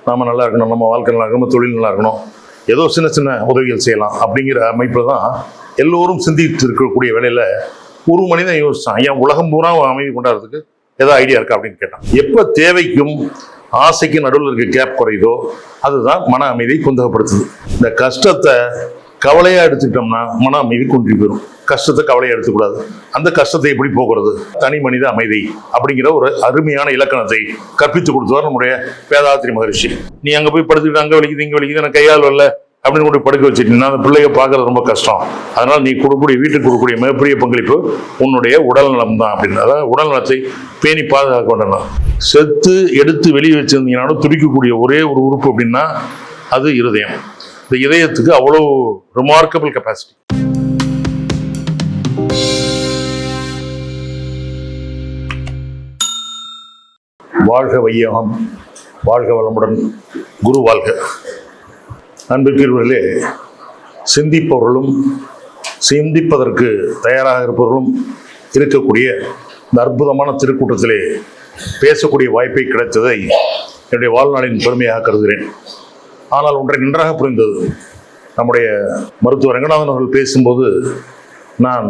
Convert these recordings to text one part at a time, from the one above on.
நாம் நல்லா இருக்கணும், நம்ம வாழ்க்கை நல்லா இருக்கணும், நம்ம தொழில் நல்லா இருக்கணும், ஏதோ சின்ன சின்ன உதவிகள் செய்யலாம் அப்படிங்கிற அமைப்பில் தான் எல்லோரும் சிந்தித்து இருக்கக்கூடிய வேலையில் ஒரு மனிதன் யோசிச்சான், ஏன் உலகம் பூரா அமைதி கொண்டாடுறதுக்கு ஏதோ ஐடியா இருக்கா அப்படின்னு கேட்டான். எப்போ தேவைக்கும் ஆசைக்கு நடுவில் இருக்க கேப் குறையுதோ அதுதான் மன அமைதியை குந்தகப்படுத்துது. இந்த கஷ்டத்தை கவலையா எடுத்துக்கிட்டோம்னா மன அமைதி குன்றி போயிடும். கஷ்டத்தை கவலையா எடுத்துக்கூடாது. அந்த கஷ்டத்தை எப்படி போக்குறது, தனி மனித அமைதி அப்படிங்கிற ஒரு அருமையான இலக்கணத்தை கற்பித்து கொடுத்தவர் நம்முடைய வேதாத்ரி மகரிஷி. நீ அங்க போய் படுத்துக்கிட்டு அங்க வலிக்குது இங்க வலிக்குது எனக்கு கையால் வரல அப்படின்னு கூட படுக்க வச்சுட்டீங்கன்னா அந்த பிள்ளைய பார்க்கறது ரொம்ப கஷ்டம். அதனால நீ கொடுக்கக்கூடிய வீட்டுக்கு கொடுக்கக்கூடிய மிகப்பெரிய பங்களிப்பு உன்னுடைய உடல் நலம் தான் அப்படின்னு. அதாவது உடல் நலத்தை பேணி பாதுகாக்க வேண்டும். செத்து எடுத்து வெளியே வச்சிருந்தீங்கன்னாலும் துடிக்கக்கூடிய ஒரே ஒரு உறுப்பு அப்படின்னா அது இருதயம். இந்த இதயத்துக்கு அவ்வளோ ரிமார்க்கபிள் கெப்பாசிட்டி. வாழ்க வையகம், வாழ்க வளமுடன், குரு வாழ்க. அன்பிற்குரியவர்களே, சிந்திப்பவர்களும் சிந்திப்பதற்கு தயாராக இருப்பவர்களும் இருக்கக்கூடிய இந்த அற்புதமான திருக்கூட்டத்திலே பேசக்கூடிய வாய்ப்பை கிடைத்ததை என்னுடைய வாழ்நாளின் பெருமையாக கருதுகிறேன். ஆனால் ஒன்றை நன்றாக புரிந்தது, நம்முடைய மருத்துவர் ரங்கநாதன் அவர்கள் பேசும்போது நான்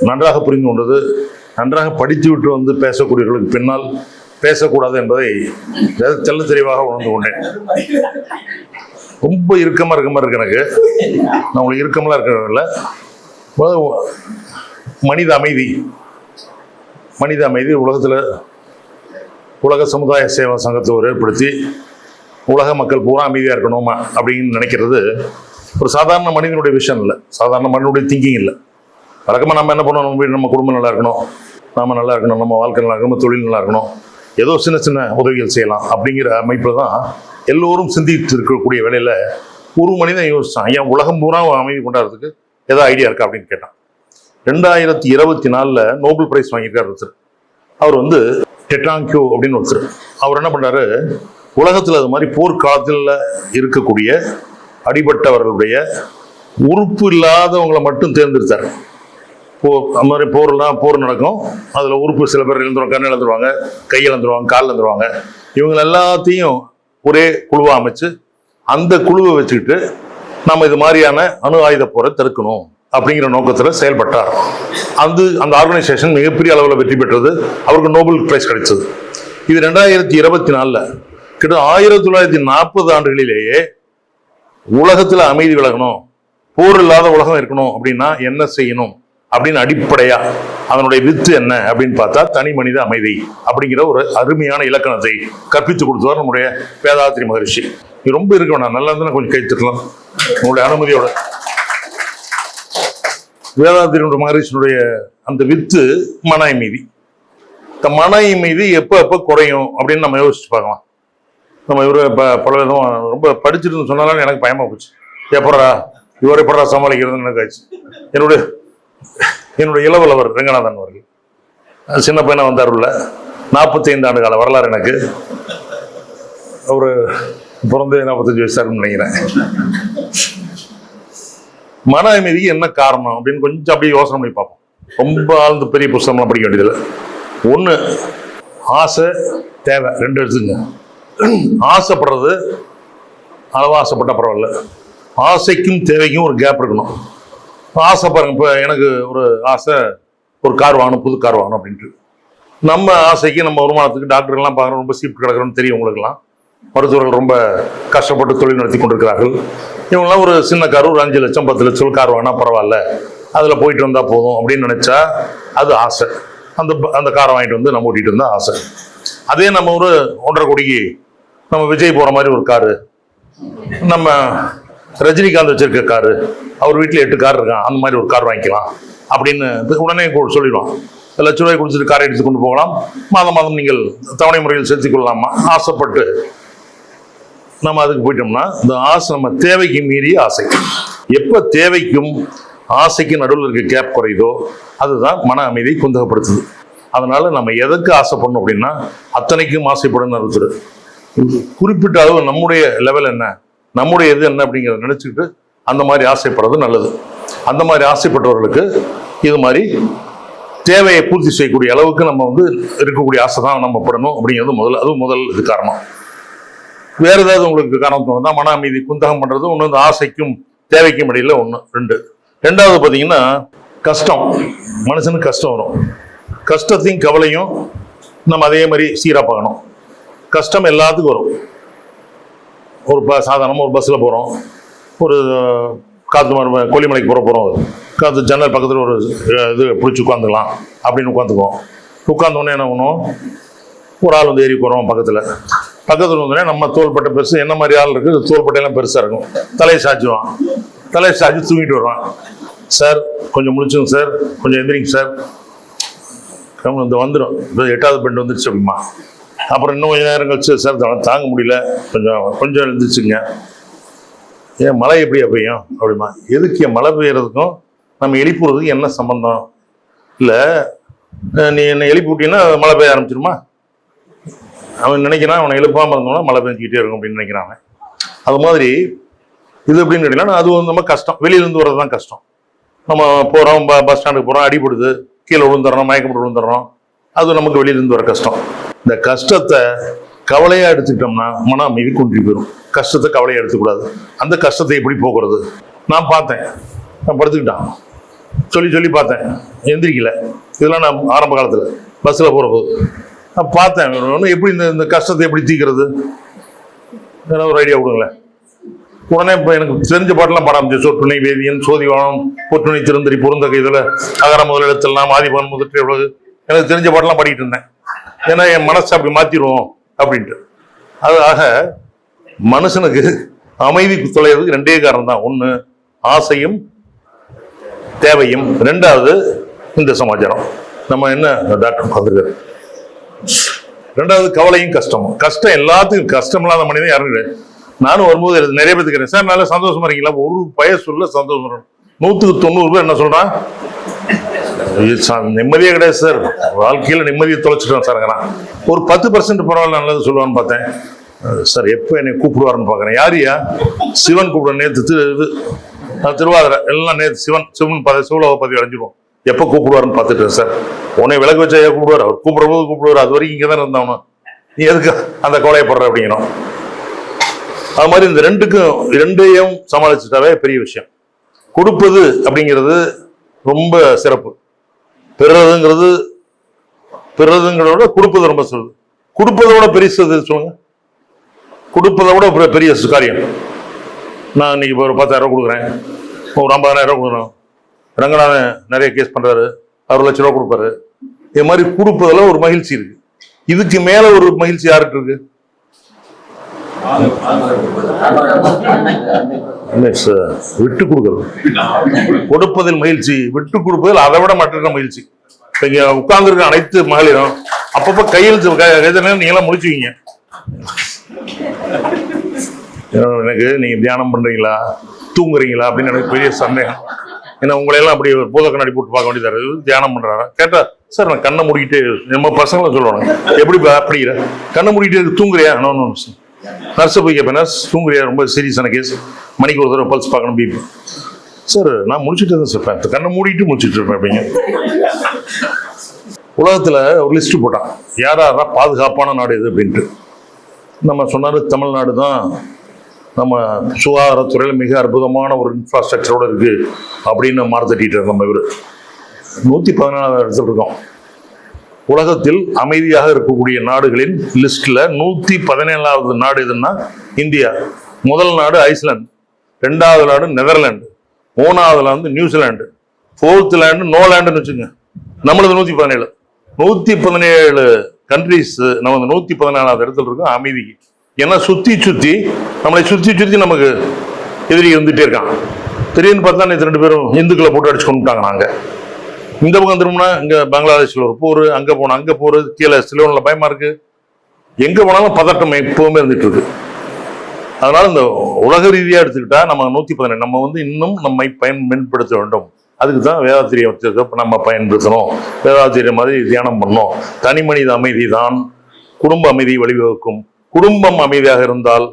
நன்றாக புரிந்து கொண்டது, நன்றாக படித்து விட்டு வந்து பேசக்கூடியவர்களுக்கு பின்னால் பேசக்கூடாது என்பதை தெல்ல தெளிவாக உணர்ந்து கொண்டேன். ரொம்ப இறுக்கமாக இருக்க மாதிரி இருக்கு எனக்கு. நான் உங்களுக்கு இறுக்கமெல்லாம் இருக்கிறதில்ல. மனித அமைதி, மனித அமைதி உலகத்தில் உலக சமுதாய சேவா சங்கத்தை ஏற்படுத்தி உலக மக்கள் பூரா அமைதியாக இருக்கணுமா அப்படின்னு நினைக்கிறது ஒரு சாதாரண மனிதனுடைய விஷயம் இல்லை, சாதாரண மனிதனுடைய திங்கிங் இல்லை. வழக்கமாக நம்ம என்ன பண்ணணும், நம்ம வீடு நம்ம குடும்பம் நல்லா இருக்கணும், நாம் நல்லா இருக்கணும், நம்ம வாழ்க்கை நல்லா இருக்கணும், நம்ம தொழில் நல்லா இருக்கணும், ஏதோ சின்ன சின்ன உதவிகள் செய்யலாம் அப்படிங்கிற அமைப்பில் தான் எல்லோரும் சிந்தித்து இருக்கக்கூடிய வேலையில் ஒரு மனிதன் யோசிச்சான், ஏன் உலகம் பூரா அமைதி கொண்டாடுறதுக்கு ஏதோ ஐடியா இருக்கா அப்படின்னு கேட்டான். 2024 நோபல் பிரைஸ் வாங்கியிருக்காரு ஒருத்தர். அவர் வந்து டெட்ராங்கியோ அப்படின்னு ஒருத்தர். அவர் என்ன பண்ணுறாரு, உலகத்தில் அது மாதிரி போர்க்காலத்தில் இருக்கக்கூடிய அடிபட்டவர்களுடைய உறுப்பு இல்லாதவங்களை மட்டும் தேர்ந்தெடுத்தார். அந்த மாதிரி போர் நடக்கும், அதில் உறுப்பு சில பேர் இழந்துருவாங்க, கண் இழந்துருவாங்க, கை இழந்துருவாங்க, கால் இழந்துருவாங்க. இவங்க எல்லாத்தையும் ஒரே குழுவாக அமைச்சு அந்த குழுவை வச்சுக்கிட்டு நம்ம இது மாதிரியான அணு ஆயுத போரை தடுக்கணும் அப்படிங்கிற நோக்கத்தில் செயல்பட்டார். அந்த ஆர்கனைசேஷன் மிகப்பெரிய அளவில் வெற்றி பெற்றது, அவருக்கு நோபல் பிரைஸ் கிடைச்சது. இது 2024 கிட்ட 1940 ஆண்டுகளிலேயே உலகத்தில் அமைதி விலகணும், போர் இல்லாத உலகம் இருக்கணும் அப்படின்னா என்ன செய்யணும் அப்படின்னு அடிப்படையா அதனுடைய வித்து என்ன அப்படின்னு பார்த்தா தனி மனித அமைதி அப்படிங்கிற ஒரு அருமையான இலக்கணத்தை கற்பித்து கொடுத்தவர் நம்முடைய வேதாத்ரி மகரிஷி. இது ரொம்ப இருக்க வேணாம், நல்லா இருந்தா கொஞ்சம் கைத்தட்டலாம் உங்களுடைய அனுமதியோட. வேதாத்ரி மகரிஷினுடைய அந்த வித்து மன அமைதி. இந்த மன அமைதி எப்போ குறையும் அப்படின்னு நம்ம யோசிச்சு பார்க்கலாம். நம்ம இவரு பல விதம் ரொம்ப படிச்சுட்டு சொன்னாலும் எனக்கு பயமா போச்சு, இவரை எப்படா சமாளிக்கிறதுன்னு எனக்கு ஆச்சு. என்னுடைய இளவலவர் ரங்கநாதன் அவர்கள் சின்ன பையனா வந்தாருல்ல, 45 ஆண்டு கால வரலாறு எனக்கு. அவரு பிறந்து 45 வயசாருன்னு நினைக்கிறேன். மன அமைதிக்கு என்ன காரணம் அப்படின்னு கொஞ்சம் அப்படியே யோசனை பண்ணி பார்ப்போம். ரொம்ப ஆழ்ந்த பெரிய புத்தகம்லாம் படிக்க வேண்டியதில்லை. ஒன்று, ஆசை தேவை, ரெண்டு எடுத்துங்க. ஆசைப்படுறது அளவா ஆசைப்பட்ட பரவாயில்ல, ஆசைக்கும் தேவைக்கும் ஒரு கேப் இருக்கணும். ஆசை பாருங்க, இப்போ எனக்கு ஒரு ஆசை, ஒரு கார் வாங்கணும், புது கார் வாங்கணும் அப்படின்ட்டு. நம்ம ஆசைக்கு நம்ம வருமானத்துக்கு டாக்டர்லாம் பார்க்குறோம், ரொம்ப சீப் கிடக்குறோன்னு தெரியும் உங்களுக்குலாம். மருத்துவர்கள் ரொம்ப கஷ்டப்பட்டு தொழில் நடத்தி கொண்டிருக்கிறார்கள். இவங்கெல்லாம் ஒரு சின்ன கார், ஒரு 5 லட்சம் 10 லட்சம் கார் வாங்கினா பரவாயில்ல, அதில் போயிட்டு வந்தால் போதும் அப்படின்னு நினச்சா அது ஆசை. அந்த காரை வாங்கிட்டு வந்து நம்ம ஓட்டிகிட்டு இருந்தால் ஆசை. அதே நம்ம ஒரு 1.5 கோடிக்கு நம்ம விஜய் போகிற மாதிரி ஒரு காரு, நம்ம ரஜினிகாந்த் வச்சிருக்க காரு, அவர் வீட்டில் 8 கார் இருக்கான், அந்த மாதிரி ஒரு கார் வாங்கிக்கலாம் அப்படின்னு உடனே சொல்லிடுவான். ₹1,00,000 கொடுத்துட்டு காரை எடுத்து கொண்டு போகலாம், மாதம் மாதம் நீங்கள் தவணை முறையில் செலுத்திக் கொள்ளலாமா ஆசைப்பட்டு நம்ம அதுக்கு போயிட்டோம்னா இந்த ஆசை நம்ம தேவைக்கு மீறிய ஆசை. எப்போ தேவைக்கும் ஆசைக்கு நடுவில் இருக்க கேப் குறையுதோ அதுதான் மன அமைதியை குந்தகப்படுத்துது. அதனால நம்ம எதுக்கு ஆசைப்படணும் அப்படின்னா அத்தனைக்கும் ஆசைப்படணும்னு அறுத்துரு. குறிப்பிட்ட அளவு நம்முடைய லெவல் என்ன, நம்முடைய இது என்ன அப்படிங்கிறத நினைச்சுக்கிட்டு அந்த மாதிரி ஆசைப்படுறது நல்லது. அந்த மாதிரி ஆசைப்பட்டவர்களுக்கு இது மாதிரி தேவையை பூர்த்தி செய்யக்கூடிய அளவுக்கு நம்ம இருக்கக்கூடிய ஆசை தான் நம்ம படணும் அப்படிங்கிறது முதல் இது காரணம். வேற ஏதாவது உங்களுக்கு காரணம் தோணுதா? மன அமைதி குந்தகம் பண்றது ஒண்ணு, இந்த ஆசைக்கும் தேவைக்கும் இடையில ஒண்ணு, ரெண்டாவது பாத்தீங்கன்னா கஷ்டம். மனுஷனுக்கு கஷ்டம் வரும். கஷ்டத்தையும் கவலையும் நம்ம அதே மாதிரி சீரா பார்க்கணும். கஷ்டம் எல்லாத்துக்கும் வரும். ஒரு சாதாரணமாக ஒரு பஸ்ஸில் போகிறோம், ஒரு காற்று கொல்லிமலைக்கு போகிறோம், காற்று ஜன்னல் பக்கத்தில் ஒரு இது பிடிச்சி உட்காந்துக்கலாம் அப்படின்னு உட்காந்துக்குவோம். உட்காந்தோடனே என்ன பண்ணுவோம், ஒரு ஆள் வந்து ஏறி போகிறோம் பக்கத்தில் வந்தோடனே நம்ம தோள்பட்டை பெருசு, என்ன மாதிரி ஆள் இருக்குது, தோள்பட்டையெல்லாம் பெருசாக இருக்கும், தலையை சாய்ச்சுவான். தலையை சாய்ச்சி தூங்கிட்டு வருவான். சார் கொஞ்சம் முழிச்சுங்க சார், கொஞ்சம் எந்திரிங்க சார், இந்த வந்துடும், இப்போ 8வது பெண்ட் வந்துருச்சு அப்படிமா. அப்புறம் இன்னும் கொஞ்சம் நேரம் கழிச்சு, சார் தாங்க முடியல, கொஞ்சம் எழுந்திரிச்சுங்க. ஏன் மழை எப்படியா பெய்யும் அப்படிமா. எதுக்கு மழை பெய்யறதுக்கும் நம்ம எழுப்புறதுக்கு என்ன சம்பந்தம்? இல்லை நீ என்னை எழுப்பி விட்டீங்கன்னா மழை பெய்ய ஆரம்பிச்சிருமா? அவன் நினைக்கிறான் அவனை எழுப்பாமல் இருந்தோம்னா மழை பெஞ்சிக்கிட்டே இருக்கும் அப்படின்னு நினைக்கிறாங்க. அது மாதிரி இது எப்படின்னு கேட்டீங்கன்னா, அது வந்து நம்ம கஷ்டம், வெளியிலேருந்து வர்றது தான் கஷ்டம். நம்ம போகிறோம், பஸ் ஸ்டாண்டுக்கு போகிறோம், அடிபடுது, கீழே விழுந்துடுறோம், மயக்கம் போட்டு விழுந்துடுறோம், அது நமக்கு வெளியிலேருந்து வர கஷ்டம். இந்த கஷ்டத்தை கவலையா எடுத்துக்கிட்டோம்னா மன அமைதி குன்றி போயிடும். கஷ்டத்தை கவலையா எடுத்துக்கூடாது. அந்த கஷ்டத்தை எப்படி போக்குறது? நான் பார்த்தேன், நான் படுத்துக்கிட்டான், சொல்லி பார்த்தேன், எந்திரிக்கல. இதெல்லாம் நான் ஆரம்ப காலத்தில் பஸ்ஸில் போகிறபோது நான் பார்த்தேன். எப்படி இந்த கஷ்டத்தை எப்படி தீக்கிறது, ஒரு ஐடியா கொடுங்களேன். உடனே இப்போ எனக்கு தெரிஞ்ச பாட்டெல்லாம் பாட ஆரம்பிச்சு. சொற்றுணை வேதியன், சோதிவானம், பொற்றுணை திருந்தரி, பொருந்தகை, இதில் அகர முதல் எழுத்தெல்லாம், ஆதிபன் முதற்று எவ்வளவு, எனக்கு தெரிஞ்ச பாட்டெல்லாம் பாடிக்கிட்டு இருந்தேன். ஏன்னா என் மனசை அப்படி மாற்றிடுவோம் அப்படின்ட்டு. ஆக மனுஷனுக்கு அமைதி தொலைகிறதுக்கு 2 காரணம் தான். ஒன்று ஆசையும் தேவையும், 2வது இந்த சமாச்சாரம். நம்ம என்ன டாக்டர் பார்த்துருக்காரு. 2வது கவலையும் கஷ்டமும். கஷ்டம் எல்லாத்துக்கும், கஷ்டம் இல்லாத மனிதன் யாரும் கிடையாது. நானும் வரும்போது நிறைய பேர் இருக்கிறேன், சார் நல்லா சந்தோஷமா இருக்கீங்களா? ஒரு சொல்ல சந்தோஷம். 100க்கு 90 பேர் என்ன சொல்றான், நிம்மதியே கிடையாது சார், வாழ்க்கையில நிம்மதியை தொலைச்சிட்டோம் சார். ஒரு 10% பரவாயில்ல நல்லது சொல்லுவான்னு பார்த்தேன். சார் எப்போ என்னை கூப்பிடுவாருன்னு பார்க்குறேன். யாரியா? சிவன் கூப்பிட. நேற்று திருவாதிரை எல்லாம் நேற்று சிவன் சிவலோக பதிவு அடைஞ்சிடுவோம். எப்போ கூப்பிடுவாருன்னு பார்த்துட்டேன் சார். உன்னை விளக்கு வச்சா கூப்பிடுவார், அவர் கூப்பிடும்போது கூப்பிடுவார், அது வரைக்கும் இங்கே தானே இருந்தவனும், நீ எதுக்கு அந்த கோலையப்படுற அப்படிங்கணும். அது மாதிரி இந்த 2யும் சமாளிச்சுட்டாவே பெரிய விஷயம். கொடுப்பது அப்படிங்கிறது ரொம்ப சிறப்பு. பெறதுங்கிறத கொடுப்பது ரொம்ப சிறப்பு. கொடுப்பதோட பெரிய சொல்லுங்க, கொடுப்பதை விட பெரிய காரியம். நான் இன்னைக்கு ஒரு 10,000 ரூபா கொடுக்குறேன், ஒரு 50,000 ரூபா கொடுக்குறோம். ரங்கநாதன் நிறைய கேஸ் பண்றாரு, 6 லட்ச ரூபா கொடுப்பாரு. இது மாதிரி கொடுப்பதில் ஒரு மகிழ்ச்சி இருக்கு. இதுக்கு மேல ஒரு மகிழ்ச்சி யாருக்கு இருக்கு? விட்டு கொடுக்கிறது. கொடுப்பதில் மகிழ்ச்சி, விட்டு கொடுப்பதில் அதை விட மற்ற மகிழ்ச்சி. இங்க உட்கார்ந்து இருக்க அனைத்து மகளிரும் அப்பப்ப கையெழுத்து நீங்களாம் முடிச்சுவீங்க. எனக்கு நீங்க தியானம் பண்றீங்களா, தூங்குறீங்களா அப்படின்னு எனக்கு பெரிய சந்தேகம். ஏன்னா உங்களையெல்லாம் அப்படி பூத கண்ணாடி போட்டு பார்க்க வேண்டியது. தியானம் பண்றாங்க கேட்டா, சார் நான் கண்ணை மூடிக்கிட்டே, நம்ம பசங்களும் சொல்லுவாங்க, எப்படி அப்படிங்கிற கண்ணை மூடிக்கிட்டே தூங்குறியா? நர்ஸை போய் கேட்பேன், நர்ஸ் தூங்குறியா? ரொம்ப சீரியஸான கேஸ், மணிக்கு ஒரு தடவை பல்ஸ் பார்க்கணும், பிபி. சார் நான் முடிச்சுட்டு தான் சார், கண்ணை மூடிட்டு முடிச்சுட்டு இருப்பேன் அப்படிங்க. உலகத்துல ஒரு லிஸ்ட் போட்டான், யாரா பாதுகாப்பான நாடு எது அப்படின்ட்டு. நம்ம சொன்னாரு தமிழ்நாடு தான் நம்ம சுகாதாரத்துறையில் மிக அற்புதமான ஒரு இன்ஃப்ராஸ்ட்ரக்சரோட இருக்கு அப்படின்னு மார்த்தட்டிட்டு நம்ம இவர் 114வது இடத்துல இருக்கோம். உலகத்தில் அமைதியாக இருக்கக்கூடிய நாடுகளின் லிஸ்ட்ல 117வது நாடு எதுன்னா இந்தியா. முதல் நாடு ஐஸ்லாந்து, 2வது நாடு நெதர்லாந்து, 3வது நாடு நியூசிலாந்து, 4th லேண்டு நோலாண்டுன்னு வச்சுங்க. நம்மளது 117 கண்ட்ரிஸ். நம்ம 114வது இடத்துல இருக்கோம் அமைதிக்கு. ஏன்னா சுத்தி நம்மளை சுத்தி நமக்கு எதிரி வந்துட்டே இருக்கான். திடீர்னு பார்த்தா 2 பேரும் இந்துக்களை போட்டு அடிச்சு கொண்டுட்டாங்க. நாங்க இந்த பக்கம் திரும்பினா இங்க பங்களாதேஷ்ல ஒரு போர், அங்க போனா அங்க போர், கீழே சிலோன்ல பயமா இருக்கு. எங்க போனாலும் பதட்டம் எப்பவுமே இருந்துட்டு இருக்கு. அதனால இந்த உலக ரீதியா எடுத்துக்கிட்டா நம்ம 117 நம்ம இன்னும் நம்மை மேம்படுத்த வேண்டும். அதுக்கு தான் வேதாத்திரியம் நம்ம பயன்படுத்தணும். வேதாத்திரியம் மாதிரி தியானம் பண்ணணும். தனி மனித அமைதி தான் குடும்ப அமைதியை வழிவகுக்கும். குடும்பம் அமைதியாக இருந்தால்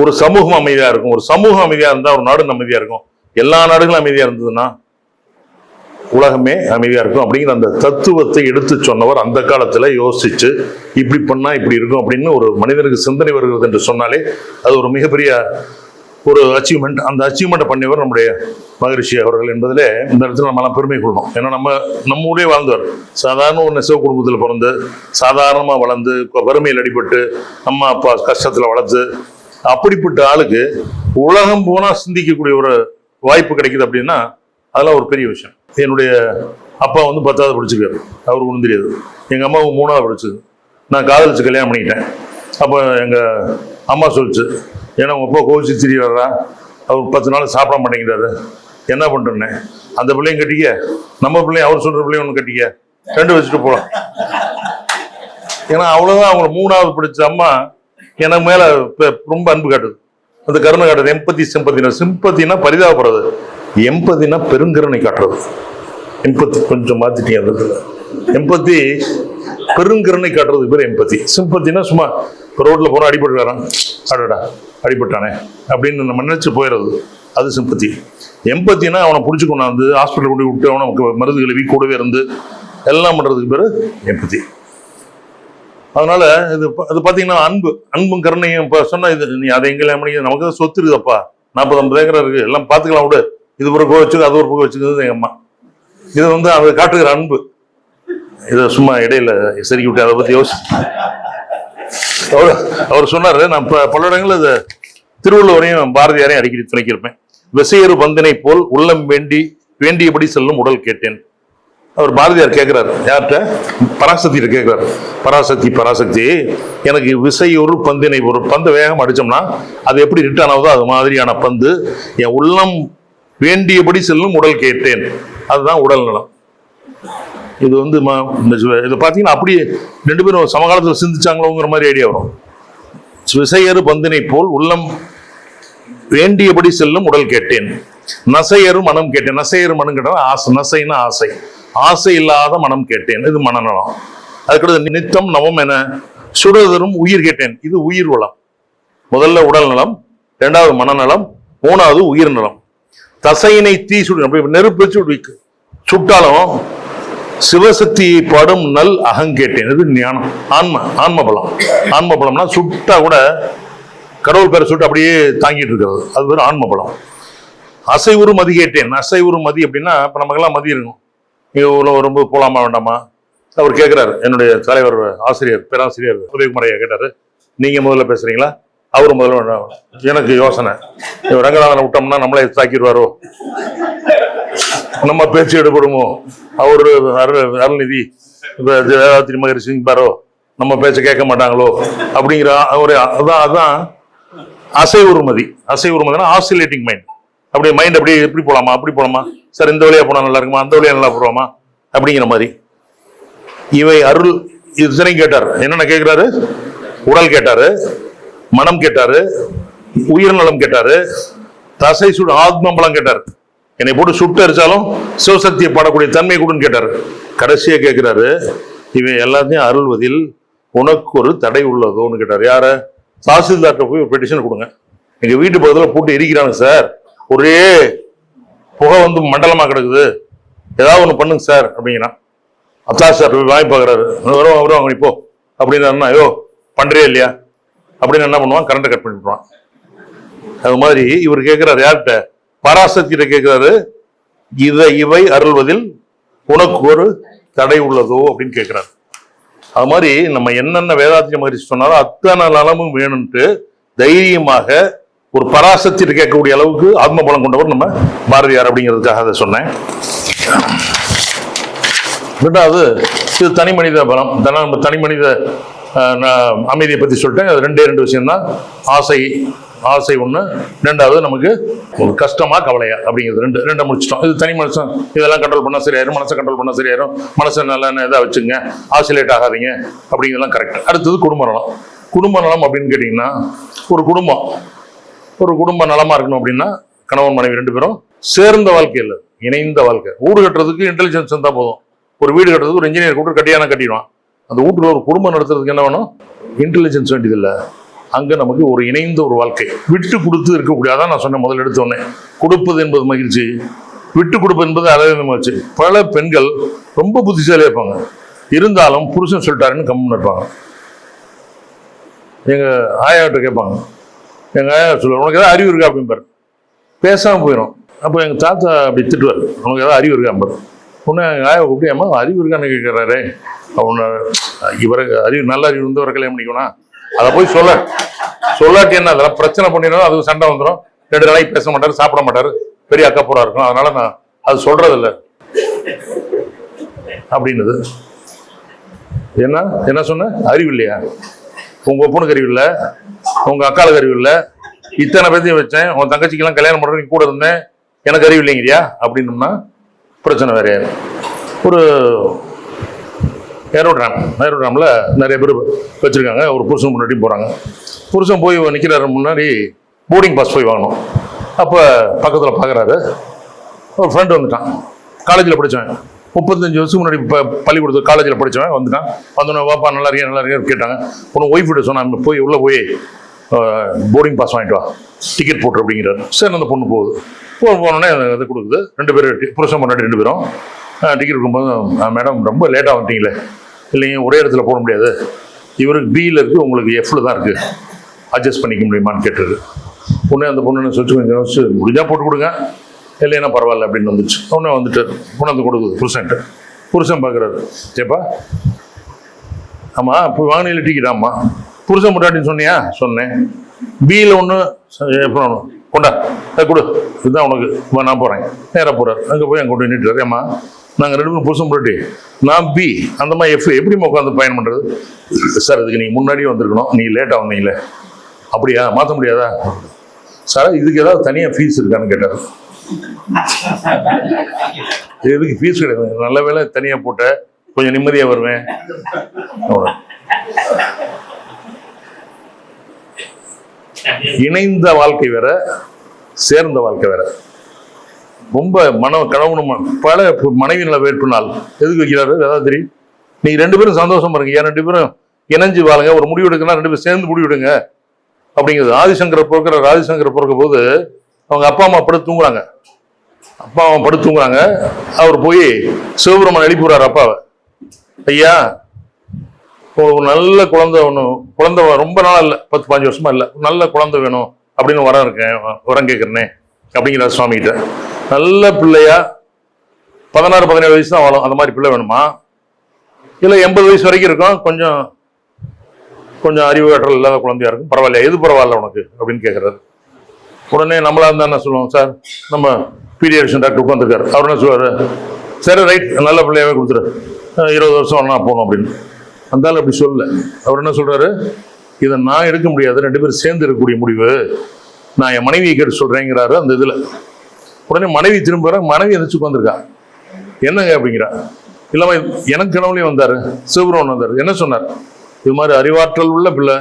ஒரு சமூகம் அமைதியா இருக்கும். ஒரு சமூகம் அமைதியா இருந்தா ஒரு நாடு அமைதியா இருக்கும். எல்லா நாடுகளும் அமைதியா இருந்ததுன்னா உலகமே அமைதியா இருக்கும் அப்படிங்கிற அந்த தத்துவத்தை எடுத்து சொன்னவர் அந்த காலத்துல யோசிச்சு இப்படி பண்ணா இப்படி இருக்கும் அப்படின்னு ஒரு மனிதனுக்கு சிந்தனை வருகிறது என்று சொன்னாலே அது ஒரு மிகப்பெரிய ஒரு அச்சீவ்மெண்ட். அந்த அச்சீவ்மெண்ட்டை பண்ணியவர் நம்முடைய மகரிஷி அவர்கள் என்பதிலே இந்த இடத்துல நம்மளாம் பெருமை கொள்ளணும். ஏன்னா நம்ம ஊரே வாழ்ந்தவர். சாதாரண ஒரு நெசவு குடும்பத்தில் பிறந்து சாதாரணமாக வளர்ந்து வறுமையில் அடிபட்டு அம்மா அப்பா கஷ்டத்தில் வளர்த்து அப்படிப்பட்ட ஆளுக்கு உலகம் போனா சிந்திக்கக்கூடிய ஒரு வாய்ப்பு கிடைக்குது அப்படின்னா அதெல்லாம் ஒரு பெரிய விஷயம். என்னுடைய அப்பா வந்து 10வது படிச்சுக்காரு, அவருக்கு ஒன்றும் தெரியாது. எங்கள் அம்மாவுக்கு 3வது படிச்சது. நான் காதலிச்சு கல்யாணம் பண்ணிக்கிட்டேன். அப்போ எங்கள் அம்மா சொல்லிச்சு, ஏன்னா உங்கள் அப்பா கோவிச்சு திரியாரா, அவர் 10 நாள் சாப்பிட மாட்டேங்கிறாரு, என்ன பண்ணுறேன்னே, அந்த பிள்ளையும் கட்டிக்க, நம்ம பிள்ளையும் அவர் சொல்கிற பிள்ளையும் ஒன்று கட்டிக்க, 2 வச்சுட்டு போகலாம். ஏன்னா அவ்வளோதான். அவங்க 3வது படித்த அம்மா எனக்கு மேலே ரொம்ப அன்பு காட்டுது, அந்த கருணை காட்டுது. எம்பத்தி சிம்பத்தினா பரிதாபப்படுறது, எம்பத்தினா பெருங்கருணை காட்டுறது. எம்பத்தி கொஞ்சம் மாத்திட்டீங்க. அந்த எம்பத்தி பெருங்கருணை காட்டுறது பேர் எம்பத்தி. சிம்பத்தினா சும்மா ரோட்ல போற அடிபட்டுறான், அடடா அடிபட்டானே அப்படின்னு நம்ம நினைச்சு போயிடுறது, அது சிம்பத்தி. எம்பத்தினா அவனை பிடிச்சி கொண்டாந்து ஹாஸ்பிட்டல் கொண்டு விட்டு அவனுக்கு மருந்து கழுவி கூடவே இருந்து எல்லாம் பண்றதுக்கு பேரு எம்பத்தி. அதனால இது பாத்தீங்கன்னா அன்பும் கருணையும். இப்ப சொன்னா இது நீ அதை எங்கெல்லாம் நமக்கு சொத்து இருக்குதப்பா, 40-50 ஏக்கர் இருக்கு, எல்லாம் பாத்துக்கலாம் விடு, இது ஒரு பக்கம் வச்சுக்க அது ஒரு பக்கம் வச்சுக்கிறது எங்க அம்மா. இது வந்து அதை காட்டுகிற அன்பு. இதை சும்மா இடையில சரி விட்டு அதை பத்தி அவர் சொன்னாரு. நான் பல இடங்கள்ல இதை திருவள்ளுவரையும் பாரதியாரையும் அடிக்கடி துணைக்கிருப்பேன். விசையறு பந்தினை போல் உள்ளம் வேண்டியபடி செல்லும் உடல் கேட்டேன். அவர் பாரதியார் கேட்கிறாரு, யார்கிட்ட? பராசக்தியிட்ட கேட்கிறாரு. பராசக்தி எனக்கு விசையொரு பந்தினை, ஒரு பந்து வேகம் அடிச்சோம்னா அது எப்படி ரிட்டர்ன் ஆகுதோ அது மாதிரியான பந்து என் உள்ளம் வேண்டியபடி செல்லும் உடல் கேட்டேன். அதுதான் உடல் நலம். இது வந்து இது பார்த்தீங்கன்னா அப்படியே 2 பேரும் சமகாலத்தில் சிந்திச்சாங்களோங்கிற மாதிரி ஐடியா வரும். விசையறு பந்தினை போல் உள்ளம் வேண்டியபடி செல்லும் உடல் கேட்டேன், நசையறு மனம் கேட்டேன். நசையறு மனம் கேட்டேன், ஆசை. நசைன்னா ஆசை, ஆசை இல்லாத மனம் கேட்டேன், இது மனநலம். அதுக்கடுத்து நித்தம் நவம் என சுடதரும் உயிர் கேட்டேன், இது உயிர் வளம். முதல்ல உடல் நலம், 2வது மனநலம், 3வது உயிர் நலம். தசையினை தீ சுடு, நெருப்பு வச்சு சுட்டாலும் சிவசக்தி படும் நல் அகங்கேட்டேன், இது ஞானம். ஆன்ம பலம். ஆன்ம பலம்னா சுட்டா கூட கடவுள் பேரை சுட்டு அப்படியே தாங்கிட்டு இருக்கிறது, அது பேர் ஆன்ம பலம். அசைவுறு மதி கேட்டேன். அசைவுறு மதி அப்படின்னா இப்ப நமக்கெல்லாம் மதி இருக்கும், இங்க ரொம்ப போலாமா வேண்டாமா. அவர் கேட்கிறாரு, என்னுடைய தலைவர் ஆசிரியர் பேராசிரியர் உதயகுமாரையா கேட்டாரு, நீங்க முதல்ல பேசுறீங்களா அவரு முதல்ல? எனக்கு யோசனை, ரங்கநாதனை விட்டோம்னா நம்மளே தாக்கிடுவாரோ, நம்ம பேச்சு எடுபடுமோ, அவரு அருள்நிதி வேதாத்திரி மகரிஷி பாரோ, நம்ம பேச்ச கேட்க மாட்டாங்களோ அப்படிங்கிற ஒரு அதான் அசைவுறுமதி. அசைவுறுமதினா ஆசிலேட்டிங் மைண்ட். அப்படியே மைண்ட் அப்படியே எப்படி போலாமா அப்படி போலாமா, சார் இந்த வழியா போனா நல்லா இருக்குமா, அந்த வழியா நல்லா போடுவோமா அப்படிங்கிற மாதிரி. இவை அருள் இது கேட்டார். என்னென்ன கேட்கிறாரு? உடல் கேட்டாரு, மனம் கேட்டாரு, உயிர்நலம் கேட்டாரு, தசை சுடு ஆத்ம பலம் கேட்டாரு. என்னை போட்டு சுட்டு அரிச்சாலும் சிவசக்தியை பாடக்கூடிய தன்மை கூடன்னு கேட்டாரு. கடைசியா கேட்கிறாரு, இவை எல்லாத்தையும் அருள்வதில் உனக்கு ஒரு தடை உள்ளதோன்னு கேட்டார். யார? தாசில்தார்ட்ட போய் ஒரு பெட்டிஷன் கொடுங்க, எங்க வீட்டு பக்கத்தில் போட்டு எரிக்கிறாங்க சார், ஒரே புகை வந்து மண்டலமா கிடக்குது, ஏதாவது ஒண்ணு பண்ணுங்க சார் அப்படிங்கிறான். தாசில்தார் போய் வாங்கி பாக்குறாரு, வருவாங்க இப்போ அப்படின்னு. ஐயோ பண்றே இல்லையா அப்படின்னு என்ன பண்ணுவான், கரண்ட் கட் பண்ணிடுவான். அது மாதிரி இவர் கேட்கிறாரு, யார்கிட்ட? பராசக்தியிட்ட கேட்கிறாரு, இவை அருள்வதில் உனக்கு ஒரு தடை உள்ளதோ அப்படின்னு கேட்கிறாரு. அது மாதிரி நம்ம என்னென்ன வேதாத்திரி மகரிஷி சொன்னாலும் அத்தனை நலமும் வேணும்ட்டு தைரியமாக ஒரு பராசக்தியிட்ட கேட்கக்கூடிய அளவுக்கு ஆத்ம பலம் கொண்டவர் நம்ம பாரதியார் அப்படிங்கிறதுக்காக அதை சொன்னேன். 2வது இது தனி மனித பலம். தனி மனித அமைதியை பத்தி சொல்லிட்டேன். அது 2 விஷயம் தான். ஆசை ஒண்ணு, 2வது நமக்கு ஒரு கஷ்டமா கவலையா அப்படிங்கிறது. ரெண்டை முடிச்சிட்டோம். இது தனி மனுஷன், இதெல்லாம் கண்ட்ரோல் பண்ணா சரியாயிரும், மனசை கண்ட்ரோல் பண்ணா சரியாயிரும், மனசை நல்லா இதாக வச்சுங்க, ஆசிலேட் ஆகாதீங்க அப்படிங்கிறதெல்லாம் கரெக்ட். அடுத்தது குடும்ப நலம். குடும்ப நலம் அப்படின்னு கேட்டீங்கன்னா, ஒரு குடும்பம் நலமா இருக்கணும் அப்படின்னா கணவன் மனைவி 2 பேரும் சேர்ந்த வாழ்க்கை இல்லை, இணைந்த வாழ்க்கை. வீடு கட்டுறதுக்கு இன்டெலிஜென்ஸ் இருந்தா போதும். ஒரு வீடு கட்டுறதுக்கு ஒரு இன்ஜினியர் கூட கட்டிடுவான். அந்த வீட்டுல ஒரு குடும்பம் நடத்துறதுக்கு என்ன வேணும்? இன்டெலிஜென்ஸ் வேண்டியதில்லை. அங்க நமக்கு ஒரு இணைந்த ஒரு வாழ்க்கை, விட்டு கொடுத்து இருக்கக்கூடிய. அதான் நான் சொன்னேன் முதல்ல எடுத்தோடனே, கொடுப்பது என்பது மகிழ்ச்சி, விட்டு கொடுப்பு என்பது அழகாச்சு. பல பெண்கள் ரொம்ப புத்திசாலியாக இருப்பாங்க, இருந்தாலும் புருஷன் சொல்லிட்டாருன்னு கம்முன்னு இருப்பாங்க. எங்கள் ஆயாட்ட கேட்பாங்க, எங்கள் ஆயா சொல்லுவார், உனக்கு ஏதாவது அறிவு இருக்கா அப்படின்பார். பேசாமல் போயிடும். அப்போ எங்கள் தாத்தா அப்படி திட்டுவார், உனக்கு ஏதாவது அறிவு இருக்காம்பார். உடனே எங்கள் ஆயாவை கூப்பிட்டு, அம்மா அறிவு இருக்கான்னு கேட்குறாரு. அவனை இவருக்கு அறிவு நல்ல அறிவு வந்து வர கல்யாணம் பண்ணிக்கணும், அதை போய் சொல்லாட்டி என்ன அதெல்லாம் பிரச்சனை பண்ணிடும், அதுக்கு சண்டை வந்துடும், 2 நாளைக்கு பேச மாட்டார், சாப்பிட மாட்டார், பெரிய அக்கப்புறம் இருக்கும், அதனால நான் அது சொல்றதில்லை அப்படின்னது. என்ன சொன்ன, அறிவு இல்லையா? உங்க ஒப்பனுக்கு அறிவு இல்லை, உங்க அக்காளுக்கு அறிவு இல்லை, இத்தனை பேர்த்தையும் வச்சேன், உன் தங்கச்சிக்கெல்லாம் கல்யாணம் பண்றது கூட இருந்தேன், எனக்கு அறிவு இல்லைங்கிறியா அப்படின்னோம்னா பிரச்சனை வேற. ஒரு ஏரோட்ராம்ல நிறைய பேர் வச்சிருக்காங்க, ஒரு புருஷன் முன்னாடி போறாங்க. புருஷன் போய் நிற்கிறாரு முன்னாடி, போர்டிங் பாஸ் போய் வாங்கணும். அப்போ பக்கத்தில் பார்க்குறாரு, ஒரு ஃப்ரெண்டு வந்துட்டான், காலேஜில் படித்தவன், 35 வருஷம் முன்னாடி பள்ளிக்கூடத்து காலேஜில் படித்தவன் வந்துட்டான். வந்தோடனே வாப்பா நல்லா இருக்கேன் கேட்டாங்க. ஒன்று ஒய்ஃப்கிட்ட சொன்னாங்க, போய் உள்ளே போய் போர்டிங் பாஸ் வாங்கிட்டு வா, டிக்கெட் போட்டு அப்படிங்கிறாரு. சரி, அந்த பொண்ணு போனோடனே இது கொடுக்குது. 2 பேர் புருஷன் முன்னாடி 2 பேரும் டிக்கெட் கொடுக்கும்போது, மேடம் ரொம்ப லேட்டாக வந்துட்டீங்களே. இல்லைங்க, ஒரே இடத்துல போட முடியாது, இவருக்கு பியில் இருக்குது, உங்களுக்கு எஃப்ல தான் இருக்குது, அட்ஜஸ்ட் பண்ணிக்க முடியுமான்னு கேட்டுருக்கு. உடனே அந்த பொண்ணு கொஞ்சம் முடிஞ்சா போட்டு கொடுங்க, இல்லைன்னா பரவாயில்ல அப்படின்னு வந்துச்சு. உடனே வந்துட்டு கொண்டாந்து கொடுக்குது புருஷன்ட்டு. புருஷன் பார்க்குறாரு, சேப்பா ஆமாம் போய் வாங்கினியில் டிக்கெட். ஆமாம் புருஷன் முட்டாட்டின்னு சொன்னியா? சொன்னேன். பியில் ஒன்று எப்போ கொண்டா கொடு, இதுதான் உனக்கு, நான் போகிறேன். நேராக போகிறார், அங்கே போய் அங்கே கொண்டு நின்றுட்டார். ஏம்மா நாங்கள் 2 பேரும் புருஷன் முட்டாட்டி, நான் பி, அந்த மாதிரி எஃப், எப்படி உட்காந்து பயணம் பண்ணுறது? சார் இதுக்கு நீங்கள் முன்னாடியே வந்திருக்கணும், நீங்கள் லேட்டாக வந்தீங்களே. அப்படியா, மாற்ற முடியாதா? சார் இதுக்கு ஏதாவது தனியாக ஃபீஸ் இருக்கான்னு கேட்டார். எதுக்கு ஃபீஸ் கிடையாது, நல்ல வேலை தனியாக போட்ட, கொஞ்சம் நிம்மதியாக வருவேன். இணைந்த வாழ்க்கை வேற, சேர்ந்த வாழ்க்கை வேற. ரொம்ப கணவனும் பல மனைவி நிலை வேட்புனால் எதுக்கு வைக்கிறாரு ஏதாவது தெரியும்? நீங்க 2 பேரும் சந்தோஷமா இருங்க, 2 பேரும் இணைஞ்சு வாழுங்க, ஒரு முடிவு எடுக்கணும், 2 பேரும் சேர்ந்து முடிவெடுங்க அப்படிங்கிறது. ஆதிசங்கர் பிறக்க போது அவங்க அப்பா அம்மா படுத்து தூங்குறாங்க. அவர் போய் சிவபெருமான் எழுப்பிடுறாரு அப்பாவை. ஐயா, ஒரு நல்ல குழந்தை ரொம்ப நாள் இல்லை, 10-15 வருஷமா இல்லை, நல்ல குழந்தை வேணும் அப்படின்னு வரம் கேட்கிறேனே அப்படிங்கிறார் சுவாமி கிட்ட. நல்ல பிள்ளையா 16-17 வயசு தான் வாழும், அந்த மாதிரி பிள்ளை வேணுமா? இல்லை 80 வயசு வரைக்கும் இருக்கும், கொஞ்சம் அறிவு ஆற்றல் இல்லாத குழந்தையா இருக்கும், பரவாயில்ல, எது பரவாயில்ல உனக்கு அப்படின்னு கேட்குறாரு. உடனே நம்மளா இருந்தா என்ன சொல்லுவோம்? சார் நம்ம பீடியாட்ரிஷன் டாக்டர் உட்காந்துருக்காரு, அவர் என்ன சொல்லுவாரு? சரி ரைட், நல்ல பிள்ளையாவே கொடுத்துரு, 20 வருஷம் ஒன்றா போகணும் அப்படின்னு. அந்தாலும் அப்படி சொல்லல. அவர் என்ன சொல்றாரு? இதை நான் எடுக்க முடியாது, 2 பேரும் சேர்ந்து இருக்கக்கூடிய முடிவு, நான் என் மனைவியை கேட்டு சொல்றேங்கிறாரு அந்த இதுல. உடனே மனைவி மனைவி எதிர்த்து உட்காந்துருக்கா. என்னங்க அப்படிங்கிறா. இல்லாம எனக்கு கனவுலையும் வந்தாரு, சிவபுரம் வந்தாரு, என்ன சொன்னார்? இது மாதிரி அறிவாற்றல் உள்ள பிள்ளை,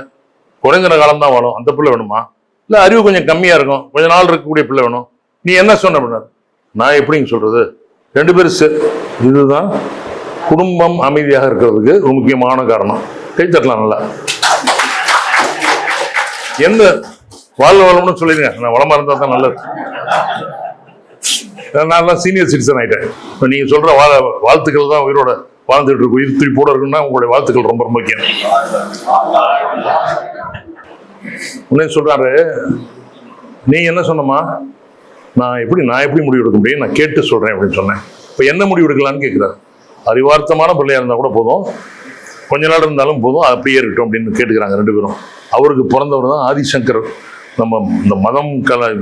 குறைஞ்ச காலம் தான் வாழும், அந்த பிள்ளை வேணுமா? இல்லை அறிவு கொஞ்சம் கம்மியா இருக்கும், கொஞ்ச நாள் இருக்கக்கூடிய பிள்ளை வேணும், நீ என்ன சொன்ன அப்படின்னாரு. நான் எப்படிங்க சொல்றது? 2 பேரும் இதுதான் குடும்பம் அமைதியாக இருக்கிறதுக்கு ஒரு முக்கியமான காரணம். கை தட்டலாம் நல்லா. எந்த வளம்னு சொல்லிடுங்க, நான் வளமா இருந்தா தான் நல்லது. நான் சீனியர் சிட்டிசன் ஆயிட்டேன். நீங்க சொல்ற வாழ்த்துக்கள் தான் உயிரோட வாழ்ந்துட்டு இருக்கு, உயிர் துடிப்போட இருக்குன்னா உங்களுடைய வாழ்த்துக்கள் ரொம்ப ரொம்ப முக்கியம். உடனே சொல்றாரு, நீ என்ன சொன்னமா? நான் எப்படி முடிவு எடுக்க முடியும், நான் கேட்டு சொல்றேன் அப்படின்னு சொன்னேன். இப்ப என்ன முடிவு எடுக்கலான்னு கேட்கிறாரு. அறிவார்த்தமான பிள்ளையா இருந்தா கூட போதும், கொஞ்ச நாள் இருந்தாலும் போதும், அப்படியே இருக்கட்டும் அப்படின்னு கேட்டுக்கிறாங்க 2 பேரும். அவருக்கு பிறந்தவர் தான் ஆதிசங்கர். நம்ம இந்த மதம்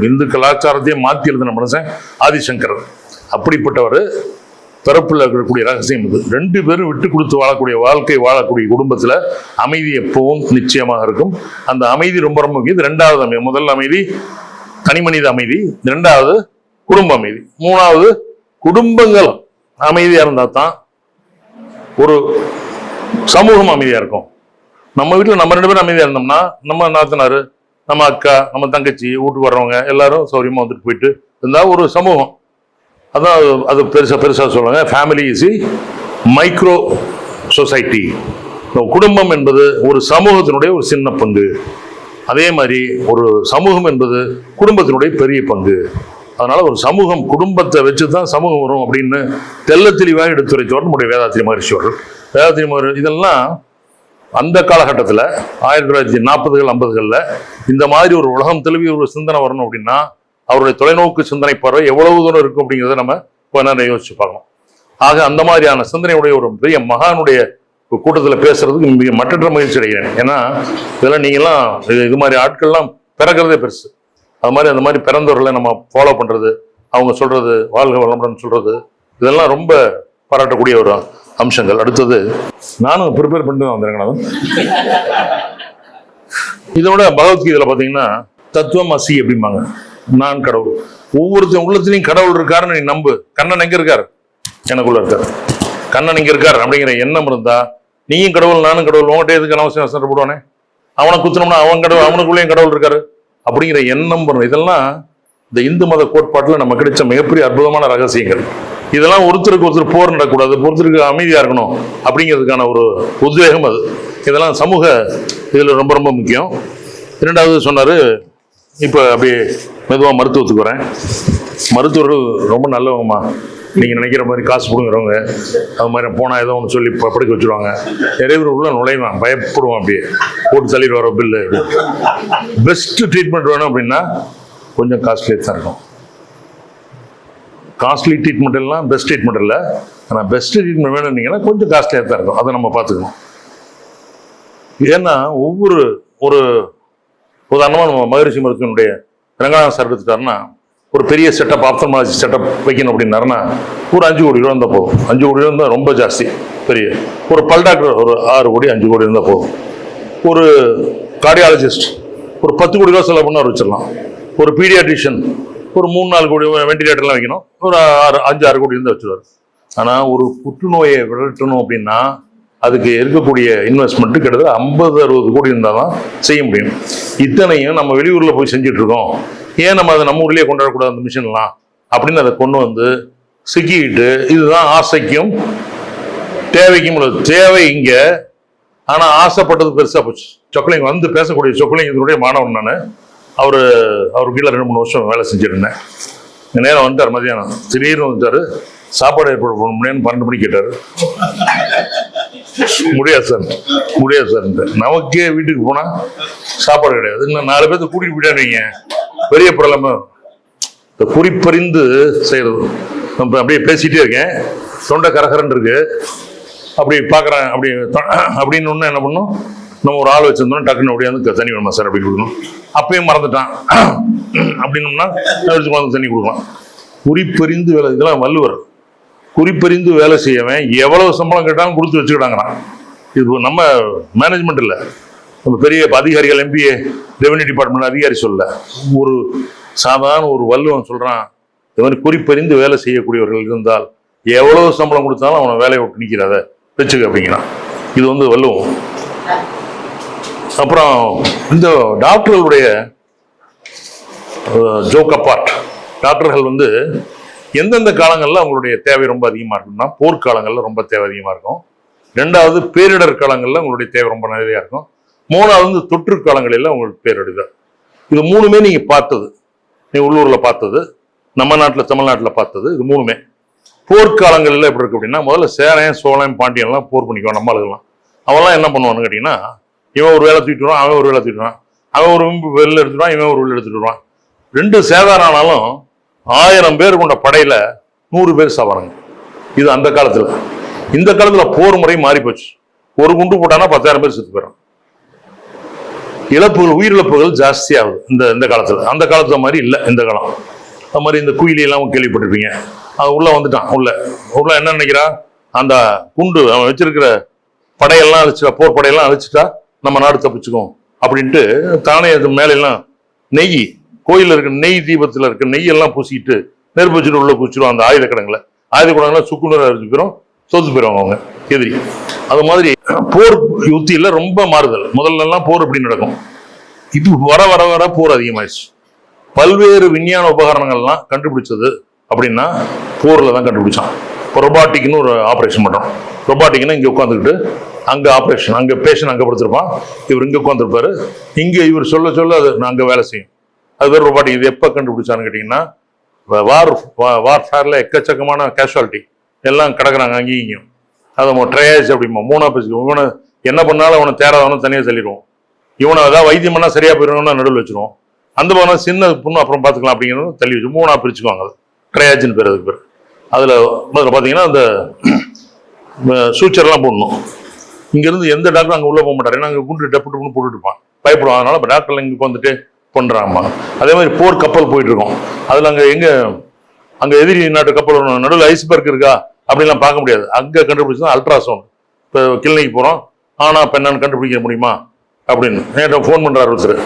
இந்து கலாச்சாரத்தையே மாற்றி எழுதின மனுஷன் ஆதிசங்கர். அப்படிப்பட்டவர் பிறப்புல இருக்கக்கூடிய ரகசியம் இது. 2 பேரும் விட்டு கொடுத்து வாழக்கூடிய குடும்பத்துல அமைதி எப்பவும் நிச்சயமாக இருக்கும். அந்த அமைதி ரொம்ப ரொம்ப முக்கியம். 2வது அமைதி, முதல் அமைதி தனிமனித அமைதி, 2வது குடும்ப அமைதி, 3வது குடும்பங்கள் அமைதியா இருந்தா தான் ஒரு சமூகம் அமைதியா இருக்கும். நம்ம வீட்டுல நம்ம 2 பேரும் அமைதியா இருந்தோம்னா, நம்ம நாத்தனாரு, நம்ம அக்கா, நம்ம தங்கச்சி, வீட்டுக்கு வர்றவங்க எல்லாரும் சௌரியமா வந்துட்டு போயிட்டு இருந்தா ஒரு சமூகம். அதான் அது பெருசா சொல்லுவாங்க, ஃபேமிலி இஸ் மைக்ரோ சொசைட்டி. குடும்பம் என்பது ஒரு சமூகத்தினுடைய ஒரு சின்ன பங்கு. அதே மாதிரி ஒரு சமூகம் என்பது குடும்பத்தினுடைய பெரிய பங்கு. அதனால ஒரு சமூகம், குடும்பத்தை வச்சுதான் சமூகம் வரும் அப்படின்னு தெள்ள தெளிவாக எடுத்துரைத்தவர் நம்முடைய வேதாத்திரி மகரிஷி அவர்கள். வேதாத்திரி மகரிஷி இதெல்லாம் அந்த காலகட்டத்தில் 1940கள் 50களில் இந்த மாதிரி ஒரு உலகம் தழுவிய ஒரு சிந்தனை வரணும் அப்படின்னா அவருடைய தொலைநோக்கு சிந்தனை பார்வை எவ்வளவு தூரம் இருக்கும் அப்படிங்கிறத நம்ம கொஞ்ச நேரம் யோசிச்சு பார்க்கணும். ஆக அந்த மாதிரியான சிந்தனையுடைய ஒரு பெரிய மகானுடைய கூட்டத்தில் பேசுறதுக்கு மிக மற்றற்ற மகிழ்ச்சி அடைகிறேன். ஏன்னா இதெல்லாம் நீங்கள்லாம் இது மாதிரி ஆட்கள்லாம் பிறக்கிறதே பெருசு. அது மாதிரி அந்த மாதிரி பிறந்தவர்களை நம்ம ஃபாலோ பண்றது, அவங்க சொல்றது, வாழ்க வளமுடன் சொல்றது, இதெல்லாம் ரொம்ப பாராட்டக்கூடிய ஒரு அம்சங்கள். அடுத்தது நானும் ப்ரிப்பேர் பண்ணிட்டு தான் வந்திருக்கேன். இதோட பகவத்கீதையில பாத்தீங்கன்னா தத்துவம் அசி அப்படிம்பாங்க, நான் கடவுள். ஒவ்வொருத்தரும் உள்ளத்திலையும் கடவுள் இருக்காருன்னு நீ நம்பு. கண்ணன் எங்க இருக்காரு? எனக்குள்ள இருக்காரு. கண்ணன் இங்க இருக்காரு அப்படிங்கிற எண்ணம் இருந்தா நீயும் கடவுள் நானும் கடவுள், உங்கள்கிட்ட எதுக்கு அவசியம் சண்டை போடுவானே, அவனை குத்தணும்னா அவன் கடவுள், அவனுக்குள்ளேயும் கடவுள் இருக்காரு அப்படிங்கிற எண்ணம் பண்ணணும். இதெல்லாம் இந்த இந்து மத கோட்பாட்டில் நம்ம கிடைச்ச மிகப்பெரிய அற்புதமான ரகசியங்கள். இதெல்லாம் ஒருத்தருக்கு ஒருத்தர் போர் நடக்கூடாது, ஒருத்தருக்கு அமைதியா இருக்கணும் அப்படிங்கிறதுக்கான ஒரு உத்வேகம் அது. இதெல்லாம் சமூக இதில் ரொம்ப ரொம்ப முக்கியம். இரண்டாவது சொன்னாரு, இப்போ அப்படியே மெதுவாக மருத்துவத்துக்கு வரேன். மருத்துவர்கள் ரொம்ப நல்லவங்கம்மா, நீங்கள் நினைக்கிற மாதிரி காசு கொடுங்குறவங்க, அது மாதிரி போனால் ஏதோ ஒன்று சொல்லி படுக்க வச்சுருவாங்க. நிறைய பேர் உள்ள நுழைவான், பயப்படுவான், அப்படியே போட்டு தள்ளிட்டு வர பில்லு. பெஸ்ட் ட்ரீட்மெண்ட் வேணும் அப்படின்னா கொஞ்சம் காஸ்ட்லியாக தான் இருக்கும். காஸ்ட்லி ட்ரீட்மெண்ட் எல்லாம் பெஸ்ட் ட்ரீட்மெண்ட் இல்லை, ஆனால் பெஸ்ட் ட்ரீட்மெண்ட் வேணும்னீங்கன்னா கொஞ்சம் காஸ்ட்லியாக தான் இருக்கும். அதை நம்ம பார்த்துக்கணும். ஏன்னா ஒவ்வொரு ஒரு உதாரணமாக நம்ம மகரிஷி மருத்துவனுடைய ரங்கநாதன் சார் எடுத்துட்டாருன்னா, ஒரு பெரிய செட்டப், ஆப்தமாலஜி செட்டப் வைக்கணும் அப்படின்னாருன்னா ஒரு 5 கோடி ரூபா இருந்தால் போதும். 5 கோடி ரூபா இருந்தால் ரொம்ப ஜாஸ்தி. பெரிய ஒரு பல் டாக்டர் ஒரு 6 கோடி 5 கோடி இருந்தால் போதும். ஒரு கார்டியாலஜிஸ்ட் ஒரு 10 கோடி ரூபா செலவு பண்ண வச்சிடலாம். ஒரு பீடியாட்ரிஷியன் ஒரு 3-4 கோடி வெண்டிலேட்டர்லாம் வைக்கணும், ஒரு 5-6 கோடி இருந்தால் வச்சுருவார். ஆனால் ஒரு புற்றுநோயை விரட்டணும் அப்படின்னா அதுக்கு இருக்கக்கூடிய இன்வெஸ்ட்மெண்ட் கிட்டத்தட்ட 50-60 கோடி இருந்தால் தான் செய்ய முடியும். இத்தனையும் நம்ம வெளியூரில் போய் செஞ்சுட்டு இருக்கோம், ஏன் நம்ம அதை நம்ம ஊர்லேயே கொண்டாடக்கூடாது அந்த மிஷின்லாம் அப்படின்னு அதை கொண்டு வந்து சிக்கிக்கிட்டு, இதுதான் ஆசைக்கும் தேவைக்கும் உள்ளது. தேவை இங்கே, ஆனால் ஆசைப்பட்டது பெருசாக போச்சு. சொக்கலிங்க வந்து பேசக்கூடிய சொக்கலிங்கத்தினுடைய மாணவன் நான். அவர் கீழே 2-3 வருஷம் வேலை செஞ்சுருந்தேன். நேரம் வந்துட்டார், மதியானம் திடீர்னு வந்துட்டார். சாப்பாடு ஏற்பாடு பண்ண முடியும்னு 12 மணிக்கு கேட்டார். முடியாது சார். நமக்கே வீட்டுக்கு போனா சாப்பாடு கிடையாது, இன்னும் 4 பேர்த்து கூட்டிட்டு போயிட்டாருங்க. பெரிய பிரலம இந்த குறிப்பறிந்து செய்யறது. நம்ம அப்படியே பேசிட்டே இருக்கேன், தொண்டை கரகரன் இருக்கு, அப்படி பாக்குறேன். அப்படின்னு ஒண்ணு என்ன பண்ணும், நம்ம ஒரு ஆள் வச்சிருந்தோம், டக்குன்னு அப்படியே வந்து தண்ணி வேணுமா சார் அப்படின்னு கொடுக்கணும். அப்பயும் மறந்துட்டான் அப்படின்னோம்னா தண்ணி கொடுக்கலாம். குறிப்பறிந்து வேலை, இதெல்லாம் வள்ளுவர். குறிப்பறிந்து வேலை செய்யவன் எவ்வளவு சம்பளம் கேட்டாலும் கொடுத்து வச்சுக்கிட்டாங்கிறான். இது நம்ம மேனேஜ்மெண்ட் இல்லை, நம்ம பெரிய அதிகாரிகள், எம்பிஏ, ரெவன்யூ டிபார்ட்மெண்ட் அதிகாரி சொல்ல, ஒரு சாதாரண ஒரு வள்ளுவன் சொல்றான், இது மாதிரி குறிப்பறிந்து வேலை செய்யக்கூடியவர்கள் இருந்தால் எவ்வளவு சம்பளம் கொடுத்தாலும் அவனை வேலையை விட்டு நிற்கிறாத வச்சுக்க அப்படிங்கிறான். இது வந்து வள்ளுவம். அப்புறம் இந்த டாக்டர்களுடைய ஜோக் அப்பார்ட், டாக்டர்கள் வந்து எந்தெந்த காலங்களில் அவங்களுடைய தேவை ரொம்ப அதிகமாக இருக்கும்னா, போர்க்காலங்களில் ரொம்ப தேவை அதிகமாக இருக்கும். 2வது பேரிடர் காலங்களில் உங்களுடைய தேவை ரொம்ப நிறையா இருக்கும். 3வது தொற்று காலங்களில் உங்களுக்கு பேரிடர். இது 3மே நீங்க பார்த்தது, நீ உள்ளூர்ல பார்த்தது, நம்ம நாட்டில் தமிழ்நாட்டில் பார்த்தது. இது 3மே போர்க்காலங்களில் எப்படி இருக்கு அப்படின்னா, முதல்ல சேரன் சோழன் பாண்டியன்லாம் போர் பண்ணிக்குவான். நம்ம ஆளுகள்லாம் அவன்லாம் என்ன பண்ணுவான்னு கேட்டீங்கன்னா, இவன் ஒரு வேலை தூக்கிட்டு வருவான், அவன் ஒரு வேலை தூக்கிட்டு வருவான், அவன் ஒரு வெளில எடுத்துடுவான், இவன் ஒரு வெளில எடுத்துட்டு வருவான். 2 சேதாரம் ஆனாலும் 1000 பேர் கொண்ட படையில 100 பேர் சாவாங்க. இது அந்த காலத்துல. இந்த காலத்துல போர் முறை மாறி போச்சு. ஒரு குண்டு போட்டானா 10,000 பேர் செத்து போயிடும். இழப்புகள், உயிரிழப்புகள் ஜாஸ்தி ஆகுது இந்த காலத்துல. அந்த காலத்துல மாதிரி இல்லை இந்த காலம். அது மாதிரி இந்த குயிலி எல்லாம் கேள்விப்பட்டிருப்பீங்க. அது உள்ள வந்துட்டான். உள்ள என்ன நினைக்கிறான், அந்த குண்டு அவன் வச்சிருக்கிற படையெல்லாம் அழிச்சிட்டா, போர் படையெல்லாம் அழிச்சிட்டா நம்ம நாடு தப்பிச்சுக்கும் அப்படின்ட்டு தானே அது மேலெல்லாம் நெய், கோயிலில் இருக்க நெய், தீபத்தில் இருக்க நெய்யெல்லாம் பூசிக்கிட்டு நெருப்பு வச்சுட்டு உள்ள பூச்சிடும் அந்த ஆயுத கடங்கெல்லாம் சுக்குநூறு அரைச்சு போயிடும், தோத்து போயிடுவாங்க அவங்க எதிரி. அது மாதிரி போர் யுத்தியில ரொம்ப மாறுதல். முதல்ல எல்லாம் போர் எப்படி நடக்கும், இப்போ வர வர வர போர் அதிகமாயிடுச்சு. பல்வேறு விஞ்ஞான உபகரணங்கள்லாம் கண்டுபிடிச்சது அப்படின்னா போர்ல தான் கண்டுபிடிச்சான். இப்போ ரொபாட்டிக்னு ஒரு ஆப்ரேஷன் பண்றோம். ரொபாட்டிக்னா இங்க உட்காந்துக்கிட்டு அங்க ஆப்ரேஷன், அங்க பேஷண்ட் அங்க படுத்திருப்பான், இவர் இங்க உட்காந்துருப்பாரு, இங்க இவர் சொல்ல அது அங்க வேலை செய்யும். அது பேர் ரொபாட்டிக். இது எப்ப கண்டுபிடிச்சான்னு கேட்டீங்கன்னா வார்ஃபேரில் எக்கச்சக்கமான கேஷுவாலிட்டி எல்லாம் கிடக்குறாங்க அங்கேயும் இங்கேயும். அதை ட்ரையாச்சு அப்படிமா 3ஆ பிரிச்சுக்குவோம். இவனை என்ன பண்ணாலும் அவனை தேராதவனும் தனியாக சொல்லிடுவோம். இவனை ஏதாவது வைத்தியம் பண்ணால் சரியாக போயிடுவோம்னா நடுவில் வச்சிருவோம். அந்த பக்கம் சின்ன புண்ணு அப்புறம் பார்த்துக்கலாம் அப்படிங்கிறது தள்ளி வச்சு 3ஆ பிரிச்சுக்குவாங்க. அது ட்ரையாச்சுன்னு பேர் அதுக்கு பேர். அதில் முதல்ல பார்த்தீங்கன்னா அந்த சூச்சர்லாம் போடணும். இங்கேருந்து எந்த டாக்டரும் அங்கே உள்ளே போக மாட்டார். ஏன்னா அங்கே குண்டு டப்புன்னு போட்டுட்டு இருப்பான், பயப்படுவான். அதனால இப்போ டாக்டர்லாம் இங்கே வந்துட்டு பண்ணுறாம்மா. அதே மாதிரி போர் கப்பல் போயிட்டு இருக்கோம். அதில் அங்கே எதிரி நாட்டு கப்பல் நடுவில் ஐஸ்பர்க் இருக்கா அப்படிலாம் பார்க்க முடியாது. அங்கே கண்டுபிடிச்சா அல்ட்ராசவுண்ட். இப்போ கிளினிக் போகிறோம், ஆனால் பெண்ணான்னு கண்டுபிடிக்க முடியுமா அப்படின்னு என்கிட்ட ஃபோன் பண்ணுறாரு ஒருத்தர்.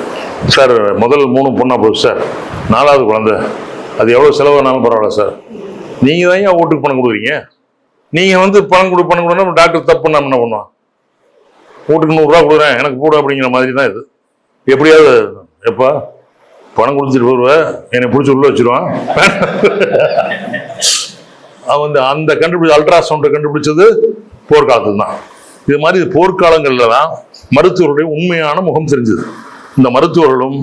சார் முதல் 3 பொண்ணா போகுது சார், 4வது குழந்தை, அது எவ்வளோ செலவானாலும் பரவாயில்ல சார். நீங்கள் தான் ஏன் ஓட்டுக்கு பணம் கொடுக்குறீங்க? நீங்கள் பணம் கொடுன்னா டாக்டர் தப்பு நம்ம என்ன பண்ணுவோம்? வீட்டுக்கு 100 ரூபா கொடுக்குறேன் எனக்கு போடு அப்படிங்கிற மாதிரி தான் இது. எப்படியாவது எப்பா பணம் கொடுத்துட்டு போடுவேன், என்னை பிடிச்சி உள்ள வச்சிருவான். அவன் அந்த அல்ட்ராசவுண்டை கண்டுபிடிச்சது போர்க்காலத்துல தான். இது மாதிரி போர்க்காலங்கள்ல தான் மருத்துவருடைய உண்மையான முகம் தெரிஞ்சது. இந்த மருத்துவர்களும்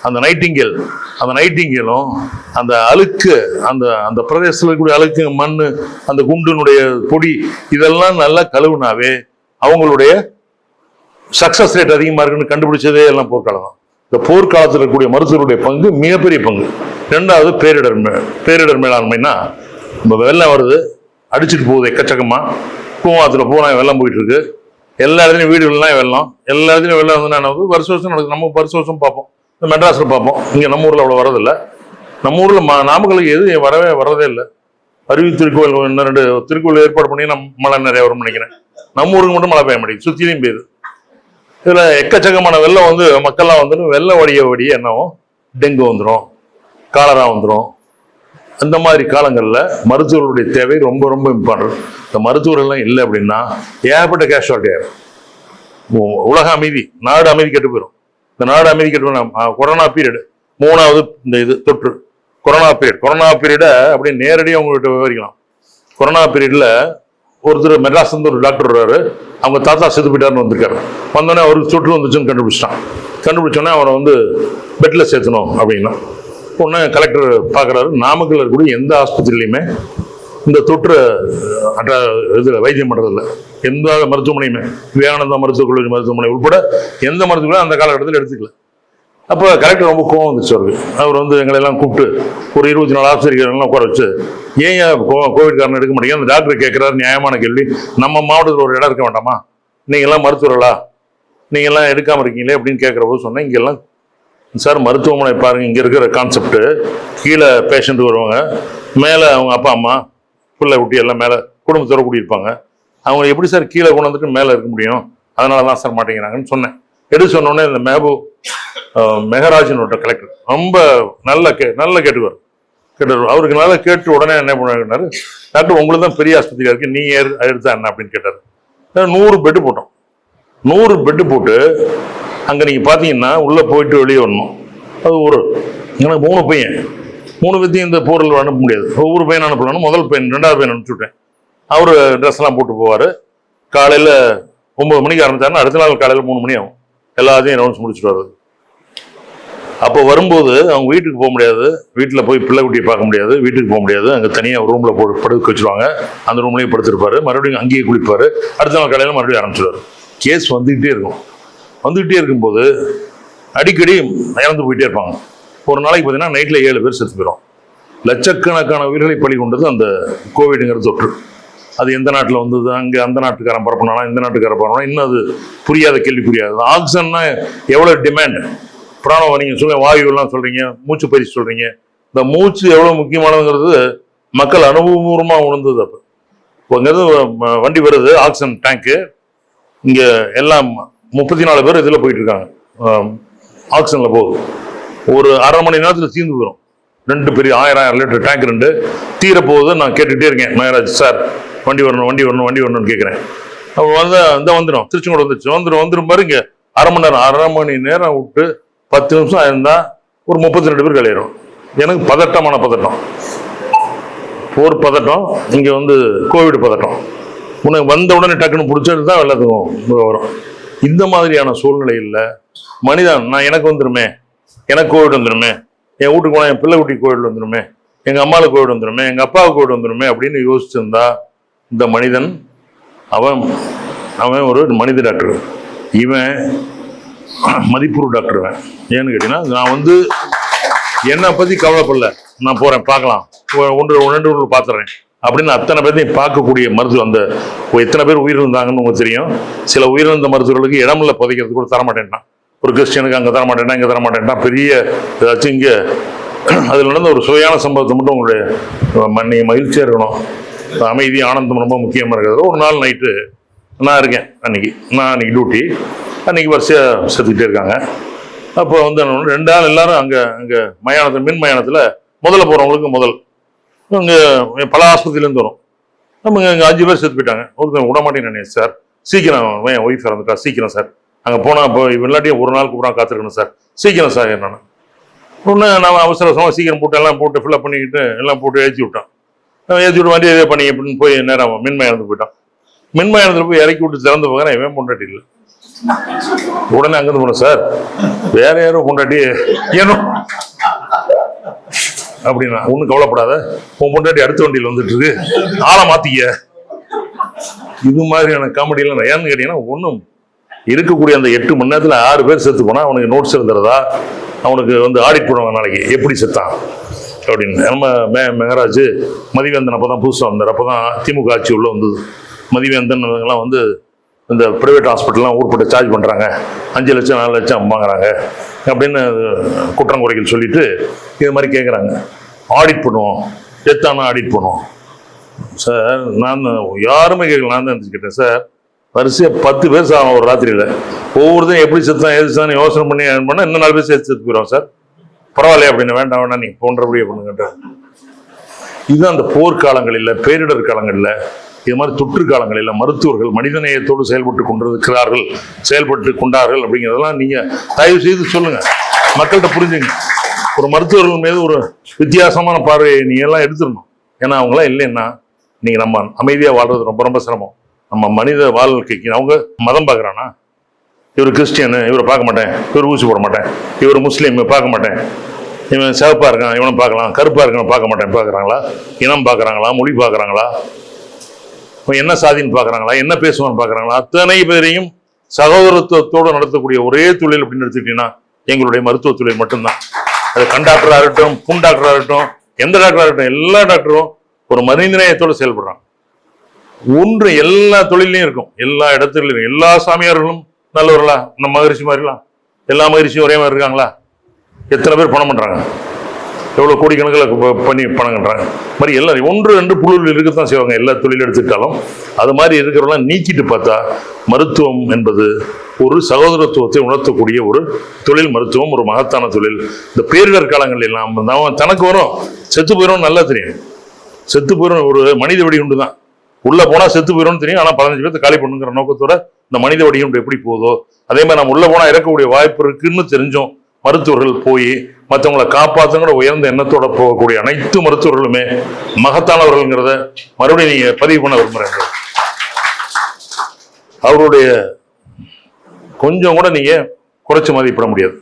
அந்த நைட்டிங்கேலும் அந்த அழுக்கு, அந்த பிரதேசத்தில் இருக்கக்கூடிய அழுக்கு, மண், அந்த குண்டினுடைய பொடி, இதெல்லாம் நல்லா கழுவுனாவே அவங்களுடைய சக்சஸ் ரேட் அதிகமாக இருக்குன்னு கண்டுபிடிச்சதே எல்லாம் போர்க்காலம் தான். இந்த போர்க்காலத்தில் இருக்கக்கூடிய மருத்துவருடைய பங்கு மிகப்பெரிய பங்கு. 2வது பேரிடர் மேலாண்மைன்னா, இப்போ வெள்ளம் வருது, அடிச்சுட்டு போகுது எக்கச்சக்கமா. பூவாத்துல போனால் வெள்ளம் போயிட்டு இருக்கு. எல்லா இடத்துலையும் வீடுகள்லாம் வெள்ளம், எல்லா இடத்துலையும் வெள்ளம் வந்து என்ன ஆகுது? வருஷம் நடக்குது. நம்ம வருஷம் பார்ப்போம், மெட்ராஸில் பார்ப்போம். இங்கே நம்ம ஊரில் அவ்வளோ வரதில்லை. நம்ம ஊரில் நாமக்கலுக்கு எது வரதே இல்லை. அருவி திருக்கோயில் 2 திருக்கோயில் ஏற்பாடு பண்ணி மழை நிறைய வரும்னு நினைக்கிறேன். நம்ம ஊருக்கு மட்டும் மழை பெய்ய மாட்டேங்குது, சுற்றிலையும் பெய்யுது. இதில் எக்கச்சக்கமான வெள்ளம் வந்து மக்கள்லாம் வந்துடும். வெள்ளம் வடிய என்னவும் டெங்கு வந்துடும், காலரா வந்துடும். அந்த மாதிரி காலங்களில் மருத்துவர்களுடைய தேவை ரொம்ப ரொம்ப இம்பார்ட்டன்ட். இந்த மருத்துவர்கள்லாம் இல்லை அப்படின்னா ஏகப்பட்ட கேஷுவாலிட்டி ஆயிரும். உலக அமைதி, நாடு அமைதி கெட்டு போயிடும். இந்த நாடு அமைதி கெட்டு போயிடும். கொரோனா பீரியடு 3வது இந்த தொற்று கொரோனா பீரியடை அப்படியே நேரடியாக உங்கள்கிட்ட விவரிக்கலாம். கொரோனா பீரியட்ல ஒருத்தர் மெட்ராஸ் வந்து ஒரு டாக்டர் வர்றாரு. அவங்க தாத்தா செத்து போயிட்டாருன்னு வந்திருக்காரு. வந்தோடனே அவருக்கு தொற்று வந்துச்சுன்னு கண்டுபிடிச்சோன்னே அவரை பெட்டில் சேர்த்தணும் அப்படின்னா ஒன்று கலெக்டர் பார்க்குறாரு. நாமக்கல் இருக்கக்கூடிய எந்த ஆஸ்பத்திரியிலையுமே இந்த தொற்று இதில் வைத்தியம் பண்ணுறதில்ல. எந்த மருத்துவமனையுமே, விவேகானந்தா மருத்துவக் கல்லூரி மருத்துவமனை உட்பட எந்த மருத்துவமனையும் அந்த காலகட்டத்தில் எடுத்துக்கல. அப்போ கலெக்டர் ரொம்ப கோவம் வந்துச்சு அவருக்கு. அவர் எங்களெல்லாம் கூப்பிட்டு ஒரு 24 ஆசிரியர்கள்லாம் உட்கார வச்சு, ஏன் கோவிட் காரணம் எடுக்க மாட்டேங்க? அந்த டாக்டர் கேட்குறாரு நியாயமான கேள்வி. நம்ம மாவட்டத்தில் ஒரு இடம் இருக்க வேண்டாமா? நீங்கள்லாம் மருத்துவர்களா, நீங்கள்லாம் எடுக்காமல் இருக்கீங்களே அப்படின்னு கேட்குற போது சொன்னேன், இங்கெல்லாம் சார் மருத்துவமனை பாருங்கள், இங்கே இருக்கிற கான்செப்ட்டு கீழே பேஷண்ட் வருவாங்க, மேலே அவங்க அப்பா அம்மா பிள்ளை குட்டி எல்லாம் மேலே குடும்பத்தோட கூட்டியிருப்பாங்க. அவங்க எப்படி சார் கீழே கொண்டு வந்துட்டு மேலே இருக்க முடியும்? அதனால தான் சார் மாட்டேங்கிறாங்கன்னு சொன்னேன். எடுத்து சொன்னோடனே இந்த மெகராஜ்னு கலெக்டர் ரொம்ப நல்லா கேட்டுவார். அவருக்கு நல்லா கேட்டு உடனே என்ன பண்ணாரு, டாக்டர் உங்களுக்கு தான் பெரிய ஆஸ்பத்திரியா இருக்கு, நீ எடுத்தா என்ன அப்படின்னு கேட்டார். 100 பெட்டு போட்டோம். 100 பெட்டு போட்டு அங்கே நீங்கள் பார்த்தீங்கன்னா உள்ளே போயிட்டு வெளியே வரணும். அது எனக்கு 3 பையன், 3 பேர்த்தையும் இந்த போரில் அனுப்ப முடியாது. ஒவ்வொரு பையன் அனுப்பலாம். முதல் பையன் 2வது பையன் அனுப்பிச்சுட்டேன். அவர் ட்ரெஸ்லாம் போட்டு போவார். காலையில் 9 மணிக்கு ஆரம்பிச்சாருன்னா அடுத்த நாள் காலையில் 3 மணி ஆகும் எல்லாத்தையும் ரவுண்ட்ஸ் முடிச்சுட்டு வர்றது. அப்போ வரும்போது அவங்க வீட்டுக்கு போக முடியாது, வீட்டில் போய் பிள்ளை குட்டியை பார்க்க முடியாது, வீட்டுக்கு போக முடியாது. அங்கே தனியாக ரூமில் படுக்க வச்சுருவாங்க. அந்த ரூம்லேயும் படுத்திருப்பாரு. மறுபடியும் அங்கேயே குளிப்பார். அடுத்த நாள் காலையில் மறுபடியும் ஆரம்பிச்சிடுவார். கேஸ் வந்துக்கிட்டே இருக்கும்போது அடிக்கடி இறந்து போயிட்டே இருப்பாங்க. ஒரு நாளைக்கு பார்த்தீங்கன்னா நைட்டில் 7 பேர் செத்து போயிடும். லட்சக்கணக்கான உயிர்களை பலி கொண்டது அந்த கோவிடுங்கிற தொற்று. அது எந்த நாட்டில் வந்தது, அங்கே அந்த நாட்டுக்காரன் பரப்பினானா, இந்த நாட்டுக்காரன் பரப்பினா, இன்னும் அது புரியாத கேள்விக்குரியாது. ஆக்சிஜன்னா எவ்வளோ டிமாண்ட், பிராணம் நீங்கள் சொல்லுங்க, வாயுலாம் சொல்கிறீங்க, மூச்சு பயிற்சி சொல்கிறீங்க. இந்த மூச்சு எவ்வளோ முக்கியமானதுங்கிறது மக்கள் அனுபவபூர்வமாக உணர்ந்தது. அப்போ இங்கேருந்து வண்டி வருது, ஆக்சிஜன் டேங்க்கு. இங்கே எல்லாம் 34 பேர் இதில் போயிட்டு இருக்காங்க, ஆக்சிஜனில் போகுது. ஒரு அரை மணி நேரத்தில் தீர்ந்து போயிடும். 2 பெரிய 1000 லிட்டர் டேங்க் 2 தீர போகுது. நான் கேட்டுகிட்டே இருக்கேன், மேராஜ் சார் வண்டி வரணும்னு கேட்குறேன். அப்போ வந்துடும், திருச்செங்கோடு வந்துடும் பாருங்க. அரை மணி நேரம் விட்டு 10 நிமிஷம் ஆயிருந்தா ஒரு 32 பேர் கலையிடும். எனக்கு பதட்டமான பதட்டம், போர் பதட்டம், இங்கே கோவிட் பதட்டம். உனக்கு வந்த உடனே டக்குன்னு பிடிச்சது தான் எல்லாத்துக்கும் வரும். இந்த மாதிரியான சூழ்நிலையில் மனிதன் எனக்கு வந்துருமே, எனக்கு கோவிட் வந்துருமே, என் வீட்டுக்கு போனால் என் பிள்ளை குட்டி கோவிட் வந்துருமே, எங்கள் அம்மாவுக்கு கோவிட் வந்துடுமே, எங்கள் அப்பாவுக்கு கோவிட் வந்துடுமே அப்படின்னு யோசிச்சிருந்தா இந்த மனிதன் அவன் அவன் ஒரு மனித டாக்டர், இவன் மதிப்பூர் டாக்டர். ஏன்னு கேட்டீங்கன்னா நான் என்னை பற்றி கவலைப்படல, நான் போகிறேன் பார்க்கலாம், ரெண்டு பார்த்துறேன் அப்படின்னு அத்தனை பேர்த்தையும் பார்க்கக்கூடிய மருத்துவம். அந்த எத்தனை பேர் உயிரிழந்தாங்கன்னு உங்களுக்கு தெரியும். சில உயிரிழந்த மருத்துவர்களுக்கு இடமில்ல புதைக்கிறதுக்கு கூட தரமாட்டேன்ட்டான். ஒரு கிறிஸ்டியனுக்கு அங்கே தரமாட்டேன்டா, இங்கே தரமாட்டேன்ட்டான். பெரிய ஏதாச்சும் இங்கே அதில் நடந்த ஒரு சுவையான சம்பவத்தை மட்டும் உங்களுடைய நீங்கள் மகிழ்ச்சியாக இருக்கணும். அமைதி ஆனந்தம் ரொம்ப முக்கியமாக இருக்கிறது. ஒரு நாள் நைட்டு நான் இருக்கேன், அன்னைக்கு டியூட்டி, அன்னைக்கு வரிசையாக செத்துக்கிட்டே இருக்காங்க. அப்போ 2 நாள் எல்லாரும் அங்கே மயானத்தில், மின் மயானத்தில் முதல்ல போகிறவங்களுக்கு இங்கே பல ஆஸ்பத்திரியிலேருந்து வரும். நம்ம இங்கே 5 பேர் செத்து போயிட்டாங்க. ஒருத்தர் விட மாட்டேன்னு சார், சீக்கிரம் என் ஒய்ஃப் இறந்துட்டா, சீக்கிரம் சார் அங்கே போனால் இப்போ இல்லாட்டியும் ஒரு நாள் கூப்பிட்றா காத்திருக்கணும் சார், சீக்கிரம் சார் என்னன்னு ஒன்று. நான் அவசரமாக சீக்கிரம் போட்டு ஃபில்லப் பண்ணிக்கிட்டு எல்லாம் போட்டு ஏற்றி விட்டான். ஏற்றி விட்டு வண்டி இதே பண்ணி எப்படின்னு போய் நேரம் மின்மயானத்துக்கு போயிட்டான். மின்மயானத்தில் போய் இறக்கி விட்டு திறந்து போகிறேன், இவன் பொண்டாட்டி இல்லை. உடனே அங்கேருந்து போனேன், சார் வேற யாரும் பொண்டாட்டி ஏனோ அப்படின்னா. ஒன்றும் கவலைப்படாத, உன் பொண்டாட்டி அடுத்த வண்டியில் வந்துட்டு இருக்கு, ஆளை மாத்திக்க. இது மாதிரியான காமெடியெல்லாம் ஏன்னு கேட்டீங்கன்னா, ஒன்றும் இருக்கக்கூடிய அந்த 8 மணி நேரத்தில் 6 பேர் செத்து போனால் அவனுக்கு நோட்ஸ் எழுதுறதா, அவனுக்கு ஆடிட் பண்ணுவாங்க நாளைக்கு எப்படி செத்தான் அப்படின்னு. நம்ம மெகராஜ் மதிவேந்தன் அப்போ தான் புதுசாக வந்தார். அப்போ தான் திமுக ஆட்சி உள்ள வந்தது. மதிவேந்தன் எல்லாம் இந்த ப்ரைவேட் ஹாஸ்பிட்டல்லாம் ஊர்பட்ட சார்ஜ் பண்ணுறாங்க, 5 லட்சம் 4 லட்சம் வாங்குறாங்க அப்படின்னு குற்றம் குறைகள் சொல்லிட்டு இது மாதிரி கேட்குறாங்க. ஆடிட் பண்ணுவோம், டெத்தானா ஆடிட் பண்ணுவோம் சார். நான் யாருமே கேட்கல, நான் தான் கேட்டேன் சார். வரிசையாக 10 பேர் சாகும் ஒரு ராத்திரியில். ஒவ்வொருத்தையும் எப்படி செத்தான் எது செத்தான் யோசனை பண்ணால் இன்னும் 4 பேர் செத்து போயிடும் சார். பரவாயில்லையே அப்படின்னு. வேண்டாம் நீங்கள் போன்றபடி அப்படின்னு கேட்டேன். இதுதான் அந்த போர்க்காலங்களில், பேரிடர் காலங்களில், இது மாதிரி தொற்று காலங்களில் மருத்துவர்கள் மனிதநேயத்தோடு செயல்பட்டு கொண்டார்கள் அப்படிங்கிறதெல்லாம் நீங்கள் தயவு செய்து சொல்லுங்கள், மக்கள்கிட்ட புரிஞ்சுங்க. ஒரு மருத்துவர்கள் மீது ஒரு வித்தியாசமான பார்வையை நீங்கள் எல்லாம் எடுத்துடணும். ஏன்னா அவங்களாம் இல்லைன்னா நீங்கள் நம்ம அமைதியாக வாழ்றது ரொம்ப ரொம்ப சிரமம். நம்ம மனித வாழ்க்கைக்கு அவங்க மதம் பார்க்குறானா, இவர் கிறிஸ்டியனு இவரை பார்க்க மாட்டேன், இவர் ஊசி போட மாட்டேன், இவர் முஸ்லீம் பார்க்க மாட்டேன், இவன் சிவப்பாக இருக்கான் இவனை பார்க்கலாம், கருப்பாக இருக்கான் பார்க்க மாட்டேன் பார்க்குறாங்களா, இனம் பார்க்குறாங்களா, மொழி பார்க்குறாங்களா, என்ன சாதின்னு பார்க்குறாங்களா, என்ன பேசுவான்னு பார்க்குறாங்களா, அத்தனை பேரையும் சகோதரத்துவத்தோடு நடத்தக்கூடிய ஒரே தொழில் அப்படின்னு எடுத்துக்கிட்டீங்கன்னா எங்களுடைய மருத்துவ தொழில் மட்டும்தான். அது கண் டாக்டராக இருக்கட்டும், புண் டாக்டராக இருக்கட்டும், எந்த டாக்டராக இருக்கட்டும், எல்லா டாக்டரும் ஒரு மனிதநேயத்தோடு செயல்படுறாங்க. ஒன்று எல்லா தொழிலையும் இருக்கும், எல்லா இடத்துலையும். எல்லா சாமியார்களும் நல்லவர்களா? நம்ம மகரிஷி மாதிரிலாம் எல்லா மகரிஷியும் ஒரே மாதிரி இருக்காங்களா? எத்தனை பேர் பணம் பண்ணுறாங்க, எவ்வளோ கோடிக்கணக்கில் பண்ணி பணம் பண்ணுறாங்க. மாதிரி எல்லாரும் 1-2 புழுவில் இருக்கத்தான் செய்வாங்க எல்லா தொழில் எடுத்துக்கிட்டாலும். அது மாதிரி இருக்கிறவெல்லாம் நீக்கிட்டு பார்த்தா மருத்துவம் என்பது ஒரு சகோதரத்துவத்தை உணர்த்தக்கூடிய ஒரு தொழில். மருத்துவம் ஒரு மகத்தான தொழில். இந்த பேரிடர் காலங்கள் எல்லாம் அவன் தனக்கு வரும், செத்து போயிடும் நல்லா தெரியும். செத்து போயிடும் ஒரு மனித வெடிகுண்டு தான். உள்ளே போனால் செத்து போயிடும்னு தெரியும், ஆனால் 15 பேர்த்து காலி பண்ணுங்கிற நோக்கத்தோட இந்த மனித வெடிகுண்டு எப்படி போதோ அதே மாதிரி நம்ம உள்ளே போனால் இறக்கக்கூடிய வாய்ப்பு இருக்குன்னு தெரிஞ்சும் மருத்துவர்கள் போய் மற்றவங்களை காப்பாற்றுங்கிற உயர்ந்த எண்ணத்தோட போகக்கூடிய அனைத்து மருத்துவர்களுமே மகத்தானவர்கள்ங்கிறத மறுபடியும் நீங்கள் பதிவு பண்ண விரும்புகிறேன். அவருடைய கொஞ்சம் கூட நீங்கள் குறைச்சி மதிப்பிட முடியாது.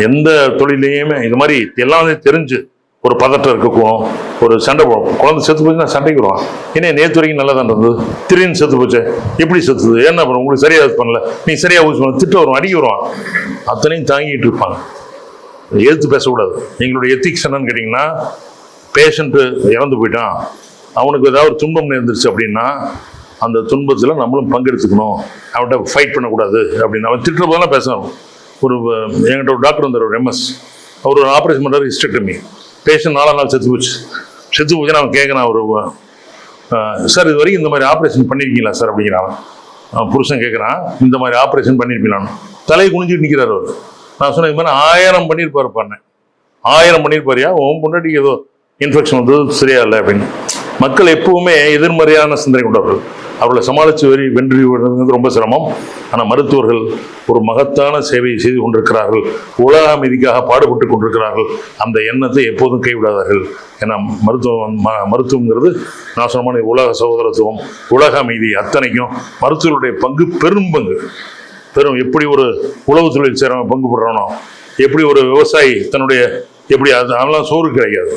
எந்த தொழிலையுமே இது மாதிரி எல்லாம் தெரிஞ்சு ஒரு பதட்டம் இருக்கக்கும், ஒரு சண்டை போடும். குழந்தை செத்து போச்சுன்னா சண்டைக்கு வருவான். ஏன்னா நேற்று வரைக்கும் நல்லா தான் இருந்தது, திடீர்னு செத்து போச்சு, எப்படி செத்துது, என்ன அப்புறம் உங்களுக்கு சரியாக பண்ணல, நீ சரியாக ஊசி பண்ண, திட்டம் வரும், அடிக்க வருவான். அத்தனையும் தாங்கிட்டு இருப்பாங்க. எதிர்த்து பேசக்கூடாது. எங்களுடைய எத்திக்ஸ் என்னன்னு கேட்டிங்கன்னா, பேஷண்ட்டு இறந்து போயிட்டான், அவனுக்கு ஏதாவது ஒரு துன்பம் நேர்ந்துருச்சு அப்படின்னா அந்த துன்பத்தில் நம்மளும் பங்கெடுத்துக்கணும், அவன்கிட்ட ஃபைட் பண்ணக்கூடாது அப்படின்னு அவன் திட்டுற போதெல்லாம் பேசணும். என்கிட்ட ஒரு டாக்டர் வந்தார், ஒரு MS, அவர் ஒரு ஆப்ரேஷன் பண்ணுறாரு, ஹிஸ்டெக்டமி. பேஷண்ட் 4 நாள் செத்து போச்சுன்னா அவன் கேட்குறான், சார் இது வரைக்கும் இந்த மாதிரி ஆப்ரேஷன் பண்ணியிருக்கீங்களா சார் அப்படிங்கிறான். புருஷன் கேட்குறான், இந்த மாதிரி ஆப்ரேஷன் பண்ணியிருப்பீங்களான்னு. தலையை குனிஞ்சிட்டு நிற்கிறார் அவர். நான் சொன்னேன், இது மாதிரி 1000 பண்ணியிருப்பார், 1000 பண்ணியிருப்பாரியா, உன் பொண்டாட்டிக்கு ஏதோ இன்ஃபெக்ஷன் வந்தது சரியா இல்லை அப்படின்னு. மக்கள் எப்பவுமே எதிர்மறையான சிந்தனை கொண்டவர்கள். அவர்களை சமாளித்து வெற்றி விடுறது ரொம்ப சிரமம். ஆனால் மருத்துவர்கள் ஒரு மகத்தான சேவையை செய்து கொண்டிருக்கிறார்கள், உலக அமைதிக்காக பாடுபட்டு கொண்டிருக்கிறார்கள். அந்த எண்ணத்தை எப்போதும் கைவிடாதார்கள். ஏன்னா மருத்துவங்கிறது நான் சொன்ன உலக சகோதரத்துவம், உலக அமைதி அத்தனைக்கும் மருத்துவருடைய பங்கு பெரும். எப்படி ஒரு உழவு தொழில் செய்கிறவன் பங்கு போடுறானோ, எப்படி ஒரு விவசாயி தன்னுடைய எப்படி அது அவெல்லாம் சோறு கிடைக்காது.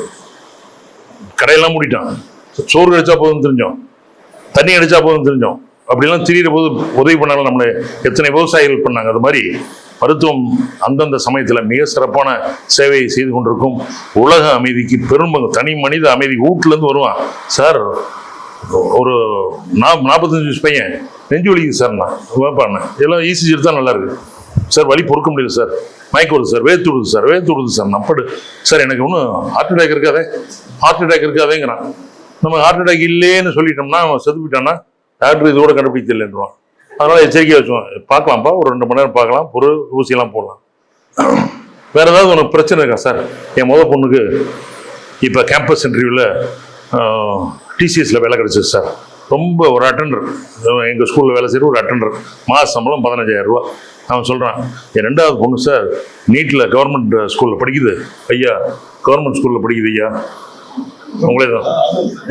கடையெல்லாம் மூடிட்டான். சோறு கிடைச்சா போதும் தெரிஞ்சோம், தண்ணி அடிச்சா போதும் தெரிஞ்சோம். அப்படிலாம் திரியிற போது உதவி பண்ணாலும் நம்மளை எத்தனை விவசாயிகள் பண்ணாங்க. அது மாதிரி மருத்துவம் அந்தந்த சமயத்தில் மிக சிறப்பான சேவையை செய்து கொண்டிருக்கும். உலக அமைதிக்கு பெரும்பங்கு, தனி மனித அமைதி. வீட்டிலேருந்து வருவான், சார் ஒரு 45 வயசு பையன் நெஞ்சு வலிக்குது சார், நான் வைப்பாண்ணே எல்லாம் ஈஸி எடுத்தால் நல்லா இருக்கு சார், வலி பொறுக்க முடியல சார், மயக்க வருது சார், வேத்து விடுது சார், நப்படு சார், எனக்கு ஒன்றும் ஹார்ட் அட்டாக் இருக்காதேங்கிறான். நம்ம ஹார்ட் அட்டாக் இல்லைன்னு சொல்லிட்டோம்னா அவன் செத்து போயிட்டான்னா டாக்டர் இதோட கண்டுபிடிக்கலன்றான். அதனால எச்சரிக்கையாக வச்சுவோம், பார்க்கலாம்ப்பா, ஒரு 2 மணி நேரம் பார்க்கலாம், ஊசியெல்லாம் போடலாம். வேற ஏதாவது உனக்கு பிரச்சனை இருக்கா சார்? என் பொண்ணுக்கு இப்போ கேம்பஸ் இன்டர்வியூவில் டிசிஎஸ்ல வேலை கிடைச்சிது சார். ரொம்ப ஒரு அட்டெண்டர், எங்கள் ஸ்கூலில் வேலை செய்கிற ஒரு அட்டெண்டர், மாத சம்பளம் 15,000 ரூபா. அவன் சொல்கிறான், என் 2வது பொண்ணு சார் நீட்டில் கவர்மெண்ட் ஸ்கூலில் படிக்குது ஐயா, கவர்மெண்ட் ஸ்கூலில் படிக்குது ஐயா. உங்களே தான்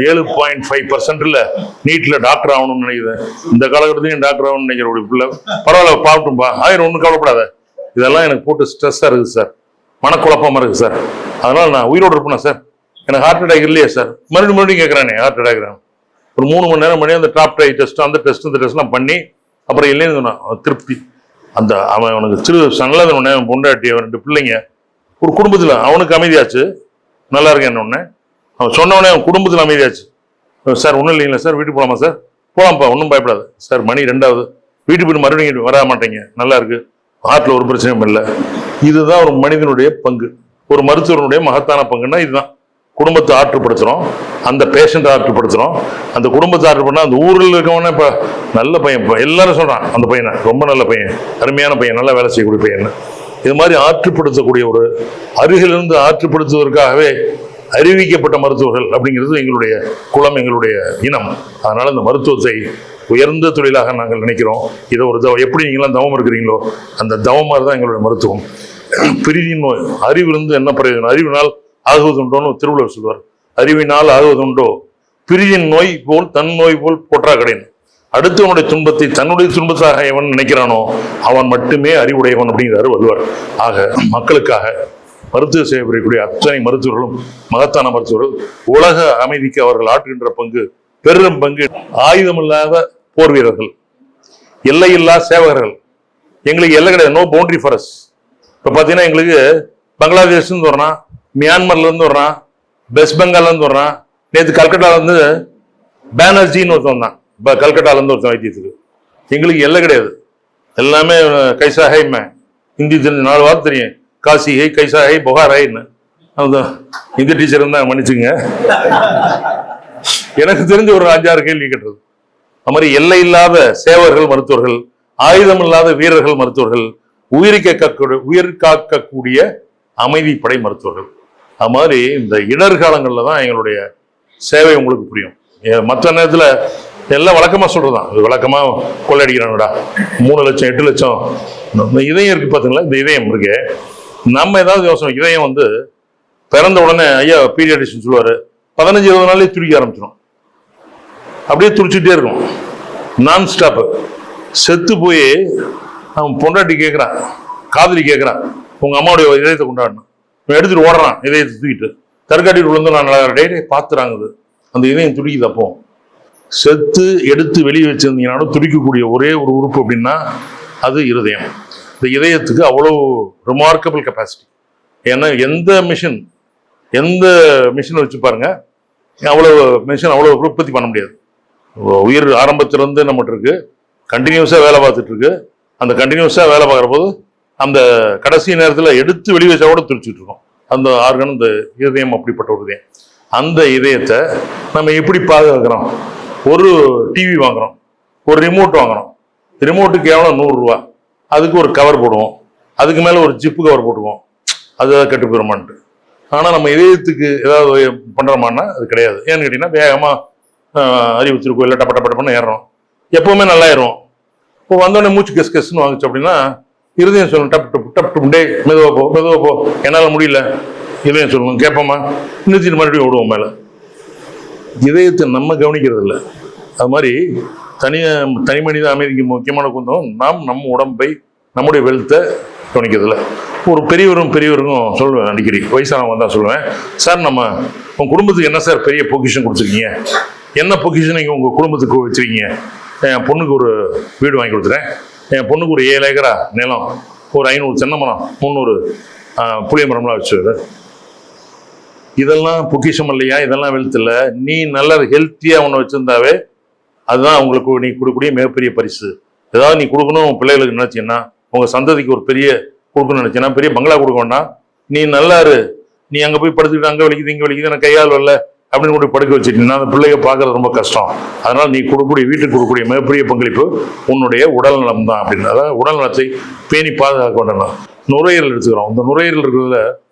7.5% நீட்டில் டாக்டர் ஆகணும்னு நினைக்குது. இந்த காலகட்டத்தையும் டாக்டர் ஆகணும்னு நினைக்கிற ஒரு பிள்ளை, பரவாயில்ல பார்க்கட்டும்பா, ஒன்றும் கவலைப்படாத, இதெல்லாம் எனக்கு போட்டு ஸ்ட்ரெஸ்ஸாக இருக்குது சார், மனக்குழப்பமாக இருக்குது சார், அதனால் நான் உயிரோடு இருப்பேனா சார், எனக்கு ஹார்ட் அட்டாக் இல்லையா சார், மறுபடியும் கேட்குறானே ஹார்ட் அட்டாக். ஒரு 3 மணி நேரம் பண்ணி அந்த டாப் டை டெஸ்ட், அந்த டெஸ்ட், இந்த டெஸ்ட்லாம் பண்ணி அப்புறம் இல்லைன்னு சொன்னான். திருப்தி. அந்த அவனுக்கு நல்லது ஒன்று, பொண்டாட்டி, 2 பிள்ளைங்க, ஒரு குடும்பத்தில் அவனுக்கு அமைதியாச்சு, நல்லா இருக்கேன் ஒன்று. அவன் சொன்னவனே அவன் குடும்பத்தில் அமைதியாச்சு. சார் ஒன்றும் இல்லைங்களா சார், வீட்டுக்கு போகலாமா சார்? போகலாம்ப்பா, ஒன்றும் பயப்படாது சார், மணி 2வது, வீட்டுக்கு போய் மறுபடியும் வர மாட்டேங்க, நல்லா இருக்கு, ஹார்ட்டில் ஒரு பிரச்சனையும் இல்லை. இதுதான் ஒரு மனிதனுடைய பங்கு, ஒரு மருத்துவனுடைய மகத்தான பங்குன்னா இதுதான். குடும்பத்தை ஆற்றுப்படுத்துகிறோம், அந்த பேஷண்ட்டை ஆற்றுப்படுத்துகிறோம், அந்த குடும்பத்தை ஆற்றுப்படனா அந்த ஊரில் இருக்கவனே இப்போ நல்ல பையன், இப்போ எல்லாரும் சொல்கிறான் அந்த பையனை ரொம்ப நல்ல பையன், அருமையான பையன், நல்லா வேலை செய்யக்கூடிய பையன். இது மாதிரி ஆற்றுப்படுத்தக்கூடிய ஒரு அருகிலிருந்து ஆற்றுப்படுத்துவதற்காகவே அறிவிக்கப்பட்ட மருத்துவர்கள் அப்படிங்கிறது எங்களுடைய குலம், எங்களுடைய இனம். அதனால் இந்த மருத்துவத்தை உயர்ந்த தொழிலாக நாங்கள் நினைக்கிறோம். இதை ஒரு எப்படி நீங்களாம் தவம் இருக்கிறீங்களோ அந்த தவம் மாதிரி தான் எங்களுடைய மருத்துவம். பிரிதின் நோய், அறிவிலிருந்து என்ன பிரயோஜனம்? அறிவினால் ஆகுவதுண்டோன்னு திருவள்ளுவர் சொல்வார். அறிவினால் ஆகுவதுண்டோ, பிரிதின் நோய் போல் தன் நோய் போல் போற்றா கடைன். அடுத்தவனுடைய துன்பத்தை தன்னுடைய துன்பத்தாக எவன் நினைக்கிறானோ அவன் மட்டுமே அறிவுடையவன் அப்படிங்கிறாரு வள்ளுவர். ஆக மக்களுக்காக மருத்துவ சேவை புரியக்கூடிய அத்தனை மருத்துவர்களும் மகத்தான மருத்துவர்கள். உலக அமைதிக்கு அவர்கள் ஆற்றுகின்ற பங்கு பெரும் பங்கு. ஆயுதமில்லாத போர் வீரர்கள், எல்லையில்லா சேவகர்கள். எங்களுக்கு எல்லை கிடையாது, நோ பவுண்டரி ஃபார் அஸ். இப்போ பார்த்தீங்கன்னா எங்களுக்கு பங்களாதேஷ்லேருந்து வர்றான், மியான்மர்லேருந்து வர்றான், வெஸ்ட் பெங்கால்லேருந்து வர்றான், நேற்று கல்கட்டாலேருந்து பேனர்ஜின்னு ஒருத்தன் தான், இப்போ கல்கட்டாலேருந்து ஒருத்தன் வைத்தியத்துக்கு. எங்களுக்கு எல்லை கிடையாது, எல்லாமே கைசா ஹைமே, ஹிந்தி தெரிஞ்சு 4 வாரம் தெரியும், காசி ஹை, கைசா ஹை, புகார் ஹைன்னு. அதுதான் ஹிந்தி டீச்சர் இருந்தால் மன்னிச்சுங்க, எனக்கு தெரிஞ்ச ஒரு 5-6 கேள்வி கேட்டது. அது மாதிரி எல்லை இல்லாத சேவர்கள் மருத்துவர்கள், ஆயுதம் இல்லாத வீரர்கள் மருத்துவர்கள், உயிர் காக்கக்கூடிய அமைதிப்படை மருத்துவர்கள். அது மாதிரி இந்த இடர்காலங்களில் தான் எங்களுடைய சேவை உங்களுக்கு புரியும். மற்ற நேரத்தில் எல்லாம் வழக்கமாக சொல்றதுதான், இது வழக்கமாக கொள்ளையடிக்கிறாங்கடா, 3 லட்சம் 8 லட்சம். இதயம் இருக்கு பார்த்தீங்களா, இந்த இதயம் இருக்கு, நம்ம ஏதாவது யோசனை, இதயம் பிறந்த உடனே ஐயா பீடியாட்ரிஷியன் சொல்லுவார் 15-20 நாள்லேயே துடிக்க ஆரம்பிச்சிடும், அப்படியே துடிச்சுட்டே இருக்கும் நான் ஸ்டாப்பு. செத்து போய் அவன் பொண்டாட்டி கேட்குறான், காதலி கேட்குறான், உங்கள் அம்மாவுடைய இதயத்தை கொண்டாடணும், எடுத்துட்டு ஓடுறான், இதயத்தை தூக்கிட்டு தற்காட்டிட்டு விழுந்து நான் நல்லா டெய்லி பார்த்துறாங்குது, அந்த இதயம் துடிக்குது. அப்போ செத்து எடுத்து வெளியே வச்சிருந்தீங்கன்னாலும் துடிக்கக்கூடிய ஒரே ஒரு உறுப்பு அப்படின்னா அது இருதயம். இந்த இதயத்துக்கு அவ்வளோ ரிமார்க்கபிள் கெப்பாசிட்டி. ஏன்னா எந்த மிஷின் வச்சு பாருங்க, அவ்வளோ மிஷின் அவ்வளோ உற்பத்தி பண்ண முடியாது. உயிர் ஆரம்பத்திலிருந்து நம்மகிட்ட இருக்கு, கண்டினியூஸாக வேலை பார்த்துட்டு இருக்கு. அந்த கண்டினியூஸாக வேலை பார்க்குற போது அந்த கடைசி நேரத்தில் எடுத்து வெளியே வச்சா கூட துடிச்சிட்டு இருக்கோம். அந்த ஆர்கன், இந்த இதயம் அப்படிப்பட்ட ஒரு இதயம். அந்த இதயத்தை நம்ம எப்படி பாதுகாக்கிறோம்? ஒரு டிவி வாங்குறோம், ஒரு ரிமோட் வாங்குறோம், ரிமோட்டுக்கு கேவலம் 100 ரூபா, அதுக்கு ஒரு கவர் போடுவோம், அதுக்கு மேலே ஒரு ஜிப்பு கவர் போட்டுக்குவோம், அது கெட்டு போயிடுமான்ட்டு. ஆனால் நம்ம இதயத்துக்கு ஏதாவது பண்ணுறோமான்னா அது கிடையாது. ஏன்னு கேட்டிங்கன்னா வேகமாக அறிவுத்திருக்கோம், இல்லை டப்பட்டப்பட்டப்பன்னு ஏறுறோம், எப்போவுமே நல்லா ஏறுவோம். இப்போ வந்தோடனே மூச்சு கெஸ்ன்னு வாங்கிச்சு அப்படின்னா இருதயம் சொல்லணும் டப் டப் டப் டே, மெதுவாக போ, என்னால் முடியல, இதயம் சொல்லணும், கேட்போமா, நிறுத்திட்டு மறுபடியும் விடுவோம் மேலே. இதயத்தை நம்ம கவனிக்கிறது இல்லை. அது மாதிரி தனி மனித அமைதிக்கு முக்கியமான குந்தம் நாம் நம்ம உடம்பை, நம்முடைய வெல்த்தை கவனிக்கிறதில்ல. ஒரு பெரியவருக்கும் சொல்லுவேன், அடிக்கடி வயசானவங்க தான் சொல்லுவேன், சார் நம்ம உங்கள் குடும்பத்துக்கு என்ன சார் பெரிய பொக்கிஷன் கொடுத்துருக்கீங்க, என்ன பொக்கிஷன் நீங்கள் உங்கள் குடும்பத்துக்கு வச்சுருக்கீங்க? என் பொண்ணுக்கு ஒரு வீடு வாங்கி கொடுத்துறேன், என் பொண்ணுக்கு ஒரு 7 ஏக்கரா நிலம், ஒரு 500 தென்னை மரம், 300 புளிய மரம்லாம் வச்சுரு. இதெல்லாம் பொக்கிஷம் இல்லையா? இதெல்லாம் வெல்த் இல்லை. நீ நல்லா ஹெல்த்தியாக ஒன்று வச்சுருந்தாவே அதுதான் உங்களுக்கு நீ கொடுக்கக்கூடிய மிகப்பெரிய பரிசு. ஏதாவது நீ கொடுக்கணும் பிள்ளைகளுக்கு நினச்சின்னா, உங்கள் சந்ததிக்கு ஒரு பெரிய கொடுக்கணும்னு நினச்சின்னா, பெரிய பங்களா கொடுக்க வேண்டாம், நீ நல்லா இரு. நீ அங்கே போய் படுத்துக்கிட்டு அங்கே வலிக்குது இங்கே வலிக்குது எனக்கு கையால் வரல அப்படின்னு கூட படுக்க வச்சுட்டீங்கன்னா அந்த பிள்ளைங்க பார்க்கறது ரொம்ப கஷ்டம். அதனால் நீ கொடுக்கக்கூடிய வீட்டுக்கு கொடுக்கக்கூடிய மிகப்பெரிய பங்களிப்பு உன்னுடைய உடல் நலம் தான். அப்படின்னு அதாவது உடல் நலத்தை பேணி பாதுகாக்க வேண்டாம். நுரையீரல் எடுத்துக்கிறோம். இந்த நுரையீரல் இருக்கிறதுல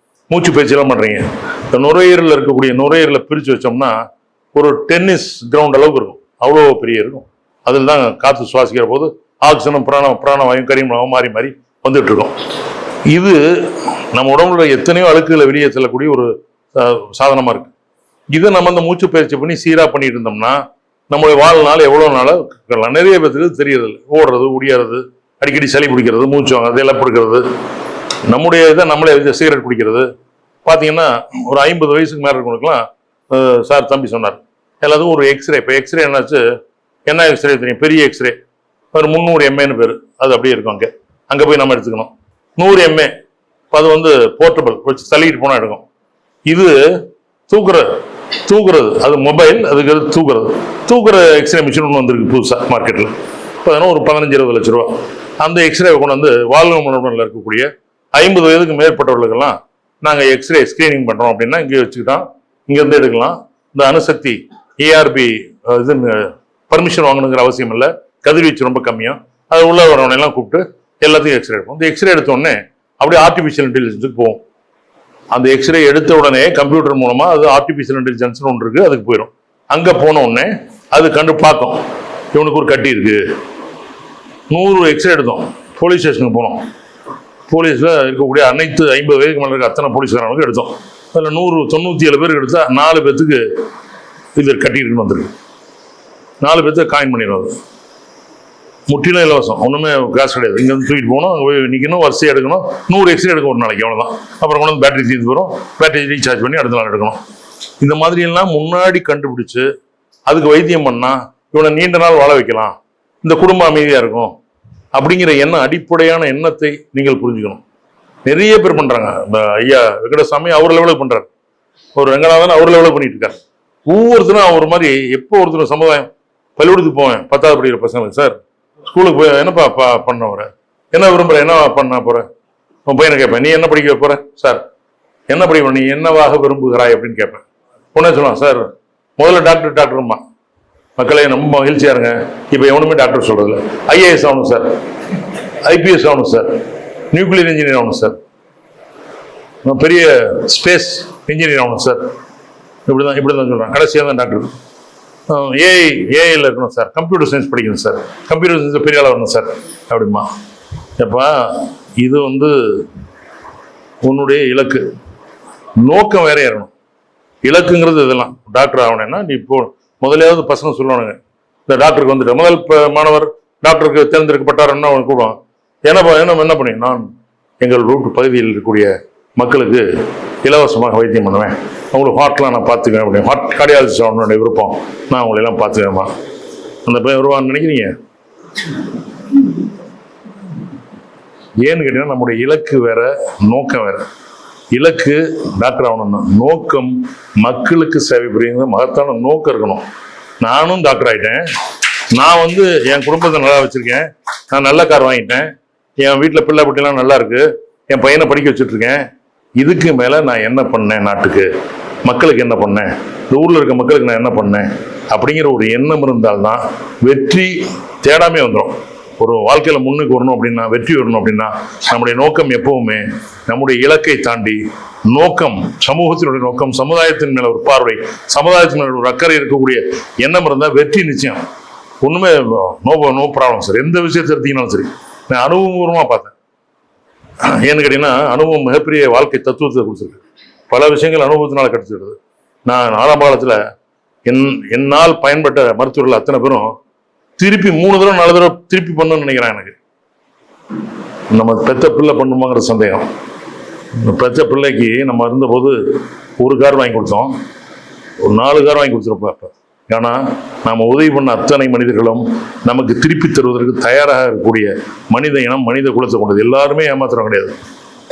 மூச்சு பயிற்சியெல்லாம் பண்ணுறீங்க. இந்த நுரையீரலில் இருக்கக்கூடிய நுரையீரலை பிரித்து வச்சோம்னா ஒரு டென்னிஸ் கிரவுண்ட் அளவுக்கு இருக்கும், அவ்வளோ பெரிய இருக்கும். அதில் தான் காற்று சுவாசிக்கிற போது ஆக்சிஜனும் பிராணவாயும் கரிமளவும் மாறி மாறி வந்துட்டு இருக்கோம். இது நம்ம உடம்புல எத்தனையோ அழுக்குகளை வெளியே செல்லக்கூடிய ஒரு சாதனமாக இருக்குது. இதை நம்ம அந்த மூச்சு பயிற்சி பண்ணி சீராக பண்ணிட்டு இருந்தோம்னா நம்மளுடைய வாழ்நாள் எவ்வளோ நாளாக நிறைய பேருக்கு தெரியறதில்லை. ஓடுறது, ஒடியாறது, அடிக்கடி சளி பிடிக்கிறது, மூச்சு வாங்குறது, எல்லாம் பிடிக்கிறது, நம்முடைய இதை நம்மளே சிகரெட் குடிக்கிறது. பார்த்தீங்கன்னா ஒரு 50 வயசுக்கு மேலே இருக்கவங்களுக்குலாம் சார் தம்பி சொன்னார், எல்லாத்துக்கும் ஒரு எக்ஸ்ரே. இப்போ எக்ஸ்ரே என்னாச்சு, என்ன எக்ஸ்ரே தெரியும், பெரிய எக்ஸ்ரே ஒரு 300 எம்ஏன்னு பேர், அது அப்படியே இருக்கும். அங்கே போய் நம்ம எடுத்துக்கணும். 100 எம்ஏ அது வந்து போர்ட்டபிள், வச்சு தள்ளிட்டு போனால் எடுக்கும். இது தூக்குறது அது மொபைல், அதுக்கு தூக்குற எக்ஸ்ரே மிஷின் ஒன்று வந்திருக்கு புதுசாக மார்க்கெட்டில். இப்போ ஒரு 15-20 லட்ச ரூபா. அந்த எக்ஸ்ரே கொண்டு வந்து வாழ்வு மண்டபத்தில் இருக்கக்கூடிய 50 வயதுக்கு மேற்பட்டவர்களுக்கெல்லாம் நாங்கள் எக்ஸ்ரே ஸ்க்ரீனிங் பண்ணுறோம் அப்படின்னா இங்கே வச்சுக்கிட்டோம், இங்கேருந்து எடுக்கலாம். இந்த அணுசக்தி ஏஆர்பி இது பர்மிஷன் வாங்கணுங்கிற அவசியம் இல்லை, கதிர்வீச்சு ரொம்ப கம்மியாக. அது உள்ள வரவனையெல்லாம் கூப்பிட்டு எல்லாத்தையும் எக்ஸ்ரே எடுப்போம். இந்த எக்ஸ்ரே எடுத்தோடனே அப்படியே ஆர்டிஃபிஷியல் இன்டெலிஜென்ஸுக்கு போகும். அந்த எக்ஸ்ரே எடுத்த உடனே கம்ப்யூட்டர் மூலமாக அது ஆர்டிஃபிஷியல் இன்டெலிஜென்ஸ்னு ஒன்று இருக்குது, அதுக்கு போயிடும். அங்கே போன உடனே அது கண்டு பார்க்கும், இவனுக்கு ஒரு கட்டி இருக்குது. 100 எக்ஸ்ரே எடுத்தோம். போலீஸ் ஸ்டேஷனுக்கு போனோம். போலீஸில் இருக்கக்கூடிய அனைத்து 50 வயதுக்கு மேலே இருக்க அத்தனை போலீஸ்காரங்களுக்கு எடுத்தோம். அதில் 97 பேருக்கு எடுத்தால் 4 பேர்த்துக்கு இது கட்டியிருக்குன்னு வந்துருக்கு. 4 பேர்த்துக்கு காயின் பண்ணிடுவோம். அது முற்றிலும் இலவசம், ஒன்றுமே காசு கிடையாது. இங்கேருந்து தூக்கிட்டு போகணும், அங்கே போய் நிற்கணும், வரிசையாக எடுக்கணும். 100 எக்ஸ்ரே எடுக்கும் ஒரு நாளைக்கு, அவ்வளோதான். அப்புறம் கொண்டு வந்து பேட்டரி தீர்ந்து வரும், பேட்டரி ரீசார்ஜ் பண்ணி அடுத்த நாள் எடுக்கணும். இந்த மாதிரியெல்லாம் முன்னாடி கண்டுபிடிச்சு அதுக்கு வைத்தியம் பண்ணால் இவனை நீண்ட நாள் வாழ வைக்கலாம், இந்த குடும்பம் அமைதியாக இருக்கும் அப்படிங்கிற அடிப்படையான எண்ணத்தை நீங்கள் புரிஞ்சுக்கணும். நிறைய பேர் பண்ணுறாங்க. ஐயா வெங்கடசாமி அவர் லெவலுக்கு பண்ணுறாரு, ஒரு ரங்கநாதன் அவர் லெவலுக்கு பண்ணிட்டு இருக்காரு. ஒவ்வொருத்தரும் அவர் மாதிரி. எப்போ ஒருத்தரும் சமுதாயம் பள்ளிக்கூடத்துக்கு போவேன் 10வது படிக்கிற பசங்களுக்கு, சார் ஸ்கூலுக்கு போய் என்னப்பா பண்ண போற, என்ன விரும்புற, என்ன பண்ண போற, உன் பையனை கேட்பேன், நீ என்ன படிக்க போற, சார் என்ன படிக்க, நீ என்னவாக விரும்புகிறாய் அப்படின்னு கேட்பேன். உடனே சொல்லுவான், சார் முதல்ல டாக்டர்மா, மக்களே ரொம்ப மகிழ்ச்சியா இருங்க. இப்போ எவனுமே டாக்டர் சொல்றதில்ல. ஐஏஎஸ் ஆகணும் சார், ஐபிஎஸ் ஆகணும் சார், நியூக்ளியர் இன்ஜினியர் ஆகணும் சார், பெரிய ஸ்பேஸ் இன்ஜினியர் ஆகணும் சார், இப்படிதான் சொல்றான். கடைசியாக தான் டாக்டர். ஏஐல இருக்கணும் சார், கம்ப்யூட்டர் சயின்ஸ் படிக்கணும் சார், கம்ப்யூட்டர் சயின்ஸில் பெரிய ஆளாக வரணும் சார் அப்படிமா. எப்பா இது உன்னுடைய இலக்கு, நோக்கம் வேற இருக்கணும். இலக்குங்கிறது இதெல்லாம். டாக்டர் ஆகணும்னா நீ இப்போ முதலையாவது பசங்க சொல்லணுங்க, இந்த டாக்டருக்கு வந்துட்டு முதல் மாணவர் டாக்டருக்கு தேர்ந்தெடுக்கப்பட்டாருன்னா அவன் கூடுவான். என்ன பண்ணி, நான் எங்கள் ரூட் பகுதியில் இருக்கக்கூடிய மக்களுக்கு இலவசமாக வைத்தியம் பண்ணுவேன், அவங்களுக்கு ஹார்ட்லாம் நான் பார்த்துக்குவேன் அப்படின்னு. ஹார்ட் கார்டியாலஜிஸ்ட் அவனுடைய விருப்பம், நான் அவங்களெல்லாம் பார்த்துக்குவேம்மா. அந்த பையன் வருவான்னு நினைக்கிறீங்க? ஏன்னு கேட்டீங்கன்னா நம்முடைய இலக்கு வேற, நோக்கம் வேற. இலக்கு டாக்டர் ஆகணும்னா, நோக்கம் மக்களுக்கு சேவை புரியுங்க, மகத்தான நோக்கம் இருக்கணும். நானும் டாக்டர் ஆகிட்டேன், நான் என் குடும்பத்தை நல்லா வச்சுருக்கேன், நான் நல்ல கார் வாங்கிட்டேன், என் வீட்டில் பிள்ளை பட்டிலாம் நல்லா இருக்குது, என் பையனை படிக்க வச்சுட்ருக்கேன். இதுக்கு மேலே நான் என்ன பண்ணேன், நாட்டுக்கு மக்களுக்கு என்ன பண்ணேன், இந்த ஊரில் இருக்க மக்களுக்கு நான் என்ன பண்ணேன் அப்படிங்கிற ஒரு எண்ணம் இருந்தால்தான் வெற்றி தேடாமே வந்துடும். ஒரு வாழ்க்கையில் முன்னுக்கு வரணும் அப்படின்னா, வெற்றி வரணும் அப்படின்னா நம்முடைய நோக்கம் எப்பவுமே நம்முடைய இலக்கை தாண்டி நோக்கம், சமூகத்தினுடைய நோக்கம், சமுதாயத்தின் மேல ஒரு பார்வை, சமுதாயத்தின் மேல ஒரு அக்கறை இருக்கக்கூடிய எண்ணம் இருந்தால் வெற்றி நிச்சயம். ஒன்றுமே நோ ப்ராப்ளம் சார். எந்த விஷயத்தை எடுத்தீங்கன்னாலும் சரி, நான் அனுபவபூர்வமாக பார்த்தேன். ஏன்னு கேட்டீங்கன்னா அனுபவம் மிகப்பெரிய வாழ்க்கை தத்துவத்தை கொடுத்துருக்கு. பல விஷயங்கள் அனுபவத்தினால கிடைச்சிடுது. நான் 4ஆம் காலத்தில் என்னால் பயன்பட்ட மருத்துவர்கள் அத்தனை பேரும் திருப்பி 3 தடவை 4 தடவை திருப்பி பண்ணணும்னு நினைக்கிறேன். எனக்கு நம்ம பெத்த பிள்ளை பண்ணுமாங்கிற சந்தேகம். பெற்ற பிள்ளைக்கு நம்ம இருந்தபோது ஒரு கார் வாங்கி கொடுத்தோம், ஒரு 4 கார் வாங்கி கொடுத்துருப்போம். அப்போ ஏன்னா நாம் உதவி பண்ண அத்தனை மனிதர்களும் நமக்கு திருப்பி தருவதற்கு தயாராக இருக்கக்கூடிய மனித இனம், மனித குலத்தை கொண்டது. எல்லாருமே ஏமாத்துறோம் கிடையாது.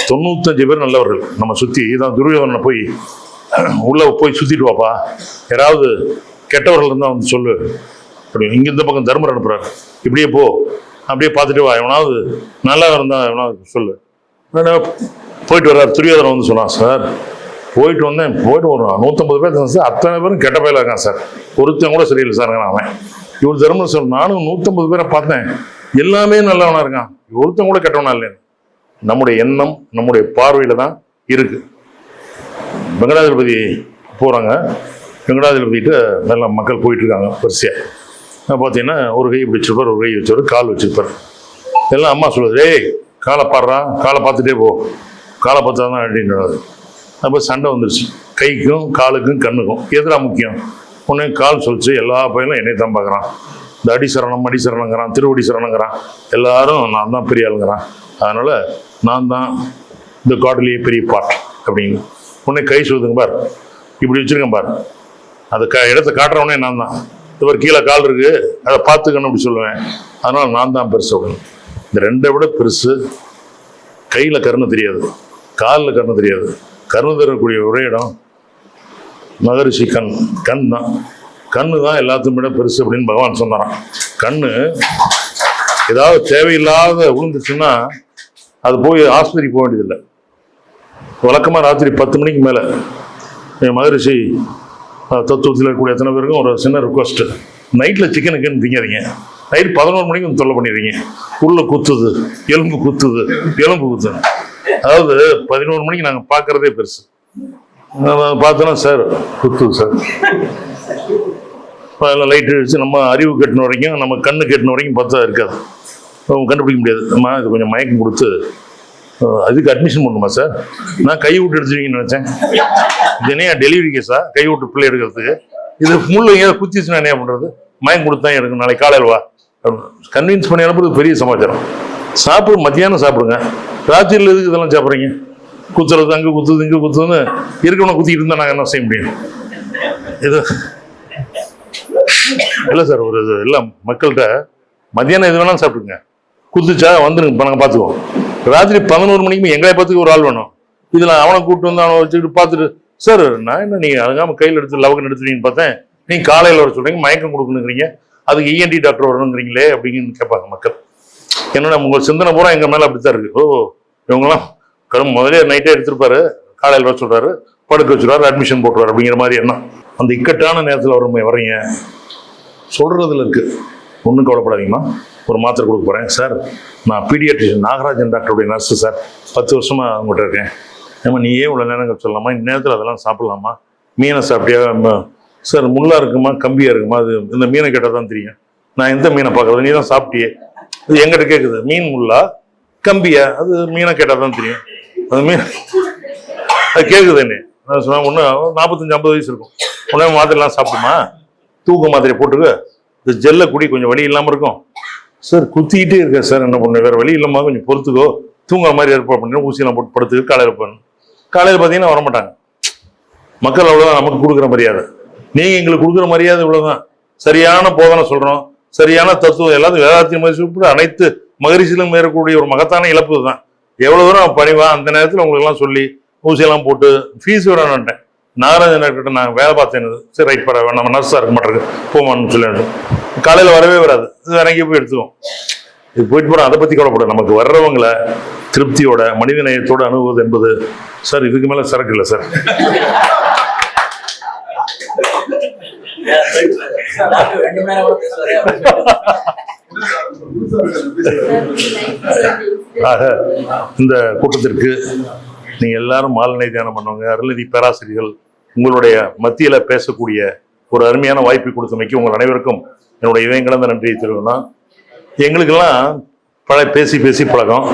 95 பேர் நல்லவர்கள் நம்ம சுற்றி. இதான் துரியோதனை போய் உள்ள போய் சுற்றிட்டு வாப்பா, யாராவது கெட்டவர்கள் இருந்தால் வந்து சொல்லு அப்படி. இங்கே இந்த பக்கம் தர்மர் அனுப்புறாரு, இப்படியே போ, அப்படியே பார்த்துட்டு வா, எவனாவது நல்லா இருந்தால் எவனாவது சொல்லு. போயிட்டு வர்றாரு. துரியோதனை வந்து சொன்னான், சார் போயிட்டு வந்தேன், போயிட்டு ஒரு 150 பேர் சார், அத்தனை பேரும் கெட்ட பயில இருக்கான் சார், ஒருத்தன் கூட சரியில்லை சார். அவன் இவர் தர்மர் சொல், நானும் 150 பேரை பார்த்தேன், எல்லாமே நல்லவனா இருக்கான், ஒருத்தன் கூட கெட்டவனா இல்லைன்னு. நம்முடைய எண்ணம் நம்முடைய பார்வையில தான் இருக்கு. வெங்கடாஜலபதி போறாங்க, வெங்கடாஜலபதிட்டு நல்ல மக்கள் போயிட்டு இருக்காங்க வரிசையா. பார்த்தீங்கன்னா ஒரு கை பிடிச்சிருப்பார், ஒரு கை வச்சவர், கால் வச்சிருப்பார். எல்லாம் அம்மா சொல்லுது, ஏய் காலை பாடுறான், காலை பார்த்துட்டே போ, காலை பார்த்தா தான் அப்படின்றது. அப்போ சண்டை வந்துருச்சு, கைக்கும் காலுக்கும் கண்ணுக்கும் எதிரா முக்கியம். உடனே கால் சொல்லிச்சு, எல்லா பையனும் என்னை தான் பார்க்குறான், இந்த அடிசரணங்கிறான், திருவடி சரணங்கிறான், எல்லாரும் நான் தான் பெரிய ஆளுங்கிறான், அதனால் நான் தான் இந்த காட்டிலேயே பெரிய பாட் அப்படின்னு. உடனே கை சொல்லுதுங்க பார், இப்படி வச்சுருக்கேன் பார், அது இடத்த காட்டுறவனே நான் தான், இவர் கீழே கால் இருக்குது அதை பார்த்துக்கணும் அப்படி சொல்லுவேன், அதனால் நான் தான் பெருசு அப்படின்னு. இந்த 2 விட பெருசு கையில் கருணை தெரியாது, காலில் கருணை தெரியாது. கருணை தரக்கூடிய ஒரே இடம் மகரிஷி கண் தான். கண்ணு தான் எல்லாத்தையும் விட பெருசு அப்படின்னு பகவான் சொன்னாராம். கண்ணு ஏதாவது தேவையில்லாத விழுந்துச்சுன்னா அது போய் ஆஸ்பத்திரிக்கு போக வேண்டியதில்லை. வழக்கமாக ராத்திரி 10 மணிக்கு மேலே மகரிஷி தத்துவத்தில் இருக்கக்கூடிய எத்தனை பேருக்கும் ஒரு சின்ன ரிக்வஸ்ட்டு, நைட்டில் சிக்கனுக்குன்னு திங்காதீங்க, நைட் 11 மணிக்கு வந்து தொல்லை பண்ணிடுறீங்க, உள்ள குத்துது, எலும்பு குத்துது. அதாவது 11 மணிக்கு நாங்கள் பார்க்கறதே பெருசு. பார்த்தோன்னா சார் குத்துது சார், லைட் அடிச்சு நம்ம அறிவு கட்டின வரைக்கும், நம்ம கண்ணு கட்டின வரைக்கும் பார்த்தா இருக்காது, கண்டுபிடிக்க முடியாது. நம்ம இது கொஞ்சம் மயக்கம் கொடுத்து அதுக்கு அட்மிஷன் பண்ணுமா சார், நான் கை விட்டு எடுத்துருவீங்கன்னு நினச்சேன். இது என்ன டெலிவரி கேஸா, கை விட்டு பிள்ளை எடுக்கிறதுக்கு? இது முள்ளு ஏதாவது குத்திச்சுன்னா என்ன பண்ணுறது, மயக்கம் கொடுத்தா எடுக்கும், நாளைக்கு காலையில் வா கன்வின்ஸ் பண்ணி அனுப்புறது பெரிய சமாச்சாரம். சாப்பிடு, மத்தியானம் சாப்பிடுங்க, ராத்திரியில் எதுக்கு இதெல்லாம் சாப்பிட்றீங்க? குத்துறது அங்கே குத்துது இங்கே குத்துதுன்னு இருக்கவனை குத்திக்கிட்டு இருந்தால் நாங்கள் என்ன செய்ய முடியும்? இது இல்லை சார், ஒரு இது இல்லை, மக்கள்கிட்ட மத்தியானம் எது வேணாலும் சாப்பிடுங்க, குத்துச்சா வந்துருங்க, இப்போ நாங்கள் பார்த்துக்குவோம். ராத்திரி 11 மணிக்கு எங்களை பார்த்துக்க ஒரு ஆள் வேணும். இதில் அவனை கூப்பிட்டு வந்து அவனை வச்சுக்கிட்டு பார்த்துட்டு, சார் நான் என்ன நீங்கள் அழகாமல் கையில் எடுத்து லவகன் எடுத்துட்டீங்கன்னு பார்த்தேன், நீங்கள் காலையில் வர சொல்கிறீங்க, மயக்கம் கொடுக்கணுங்கிறீங்க, அதுக்கு ENT டாக்டர் வரணுங்கிறீங்களே அப்படின்னு கேட்பாங்க மக்கள். என்னன்னா உங்கள் சிந்தனை பூரா எங்கள் மேலே அப்படித்தான் இருக்குது. ஓ இவங்கெல்லாம் முதலே நைட்டே எடுத்துருப்பாரு, காலையில் வர சொல்கிறாரு, படுக்க வச்சுருவாரு, அட்மிஷன் போட்டுருவார் அப்படிங்கிற மாதிரி எண்ணம். அந்த இக்கட்டான நேரத்தில் வர்றீங்க சொல்கிறதுல இருக்குது. ஒன்றும் கவலைப்படாதீங்கம்மா, ஒரு மாத்திரை கொடுக்க போகிறேன் சார், நான் பீடியாட்ரிஷியன் நாகராஜன் டாக்டருடைய நர்ஸு சார், 10 வருஷமாக அவங்ககிட்ட இருக்கேன். ஏமா நீ ஏன் இவ்வளோ நேரங்கள் சொல்லலாமா, இந்த நேரத்தில் அதெல்லாம் சாப்பிட்லாமா, மீனை சாப்பிட்டியா சார், முள்ளாக இருக்குமா கம்பியாக இருக்குமா, அது இந்த மீனை கேட்டால் தான் தெரியும், நான் எந்த மீனை பார்க்குறது, நீ தான் சாப்பிட்டியே, அது எங்கிட்ட கேட்குது, மீன் முள்ளா கம்பியா, அது மீனை கேட்டால் தான் தெரியும், அது மீன் அது கேட்குது என்ன. நான் சொன்னேன், ஒன்று 45-50 வயசு இருக்கும், உடனே மாத்திரைலாம் சாப்பிடுமா, தூக்க மாத்திரை போட்டுக்க, இந்த ஜெல்லை குடி, கொஞ்சம் வலி இல்லாமல் இருக்கும். சார் குத்திக்கிட்டே இருக்கேன் சார், என்ன பண்ண வேறு வழி இல்லாமல் கொஞ்சம் பொறுத்துக்கோ, தூங்குற மாதிரி ஏற்பாடு பண்ணி ஊசியெல்லாம் போட்டு படுத்துக்கு காலையில் போகணும். காலையில் பார்த்தீங்கன்னா வரமாட்டாங்க. மக்கள் அவ்வளோதான் நமக்கு கொடுக்குற மரியாதை. நீங்கள் எங்களுக்கு கொடுக்குற மரியாதை இவ்வளோதான். சரியான போதனை சொல்கிறோம், சரியான தத்துவம், எல்லாத்தையும் வேதாத்திய மதிப்பு அனைத்து மகரிஷிலும் மேற்கக்கூடிய ஒரு மகத்தான இழப்பு தான். எவ்வளோ தூரம் பணிவா அந்த நேரத்தில் உங்களுக்கெல்லாம் சொல்லி ஊசியெல்லாம் போட்டு ஃபீஸ் விடணுன்ட்டேன். நாகராஜன் டாக்டர்கிட்ட நான் வேலை பார்த்தேன், சரி ரைட் பட நம்ம நர்ஸாக இருக்க மாட்டேருக்கு போமான்னு சொல்லி காலையில் வரவே வராது, இது இறங்கி போய் எடுத்துக்கும். இது போயிட்டு போகிறோம், அதை பற்றி கவலைப்படும். நமக்கு வர்றவங்களை திருப்தியோட மனித நேயத்தோடு அணுகுவது என்பது சார் இதுக்கு மேலே சரக்கு இல்லை சார். ஆக இந்த கூட்டத்திற்கு நீங்க எல்லாரும் மாலனை தியானம் பண்ணவங்க, அருள்நிதி பேராசிரியர்கள், உங்களுடைய மத்தியில பேசக்கூடிய ஒரு அருமையான வாய்ப்பை கொடுத்தமைக்கு உங்கள் அனைவருக்கும் என்னுடைய இதயம் கலந்த நன்றியை தெரிவிக்கணும். எங்களுக்கெல்லாம் பேசி பேசி பழக்கம்.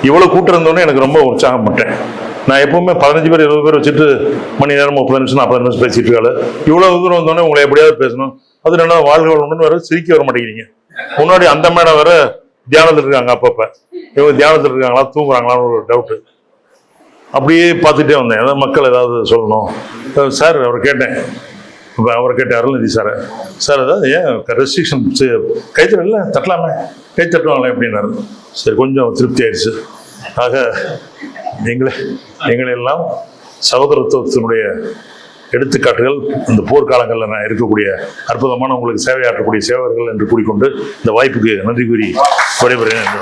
இவ்வளவு கூட்டம் இருந்தோடனே எனக்கு ரொம்ப உற்சாகப்பட்டேன். நான் எப்பவுமே 15 பேர் 20 பேர் வச்சுட்டு மணி நேரம் 30 நிமிஷம் 40 நிமிஷம் பேசிட்டு இருக்காரு. இவ்வளவு தூரம் வந்தோடனே உங்களை எப்படியாவது பேசணும், அது ரெண்டாவது வாழ்க்கை ஒன்று வேற சிரிக்க வர மாட்டேங்கிறீங்க. முன்னாடி அந்த மேடம் வேற தியானத்தில் இருக்காங்க, அப்பப்ப இவங்க தியானத்தில் இருக்காங்களா தூங்குறாங்களான்னு ஒரு டவுட்டு. அப்படியே பார்த்துட்டே வந்தேன். அதாவது மக்கள் ஏதாவது சொல்லணும். சார் அவரை கேட்டேன், அவரை கேட்டேன், அருள்நிதி சார், சார் அதாவது ஏன் ரெஸ்ட்ரிக்ஷன் கைத்தட்டல இல்லை, தட்டலாமே, கை தட்டுவாங்களே அப்படின்னாரு. சரி, கொஞ்சம் திருப்தி ஆயிடுச்சு. ஆக எங்களெல்லாம் சகோதரத்துவத்தினுடைய எடுத்துக்காட்டுகள் இந்த போர்க்காலங்களில் நான் இருக்கக்கூடிய அற்புதமான உங்களுக்கு சேவையாற்றக்கூடிய சேவர்கள் என்று கூறிக்கொண்டு இந்த வாய்ப்புக்கு நன்றி கூறி விடைபெறுகிறேன்.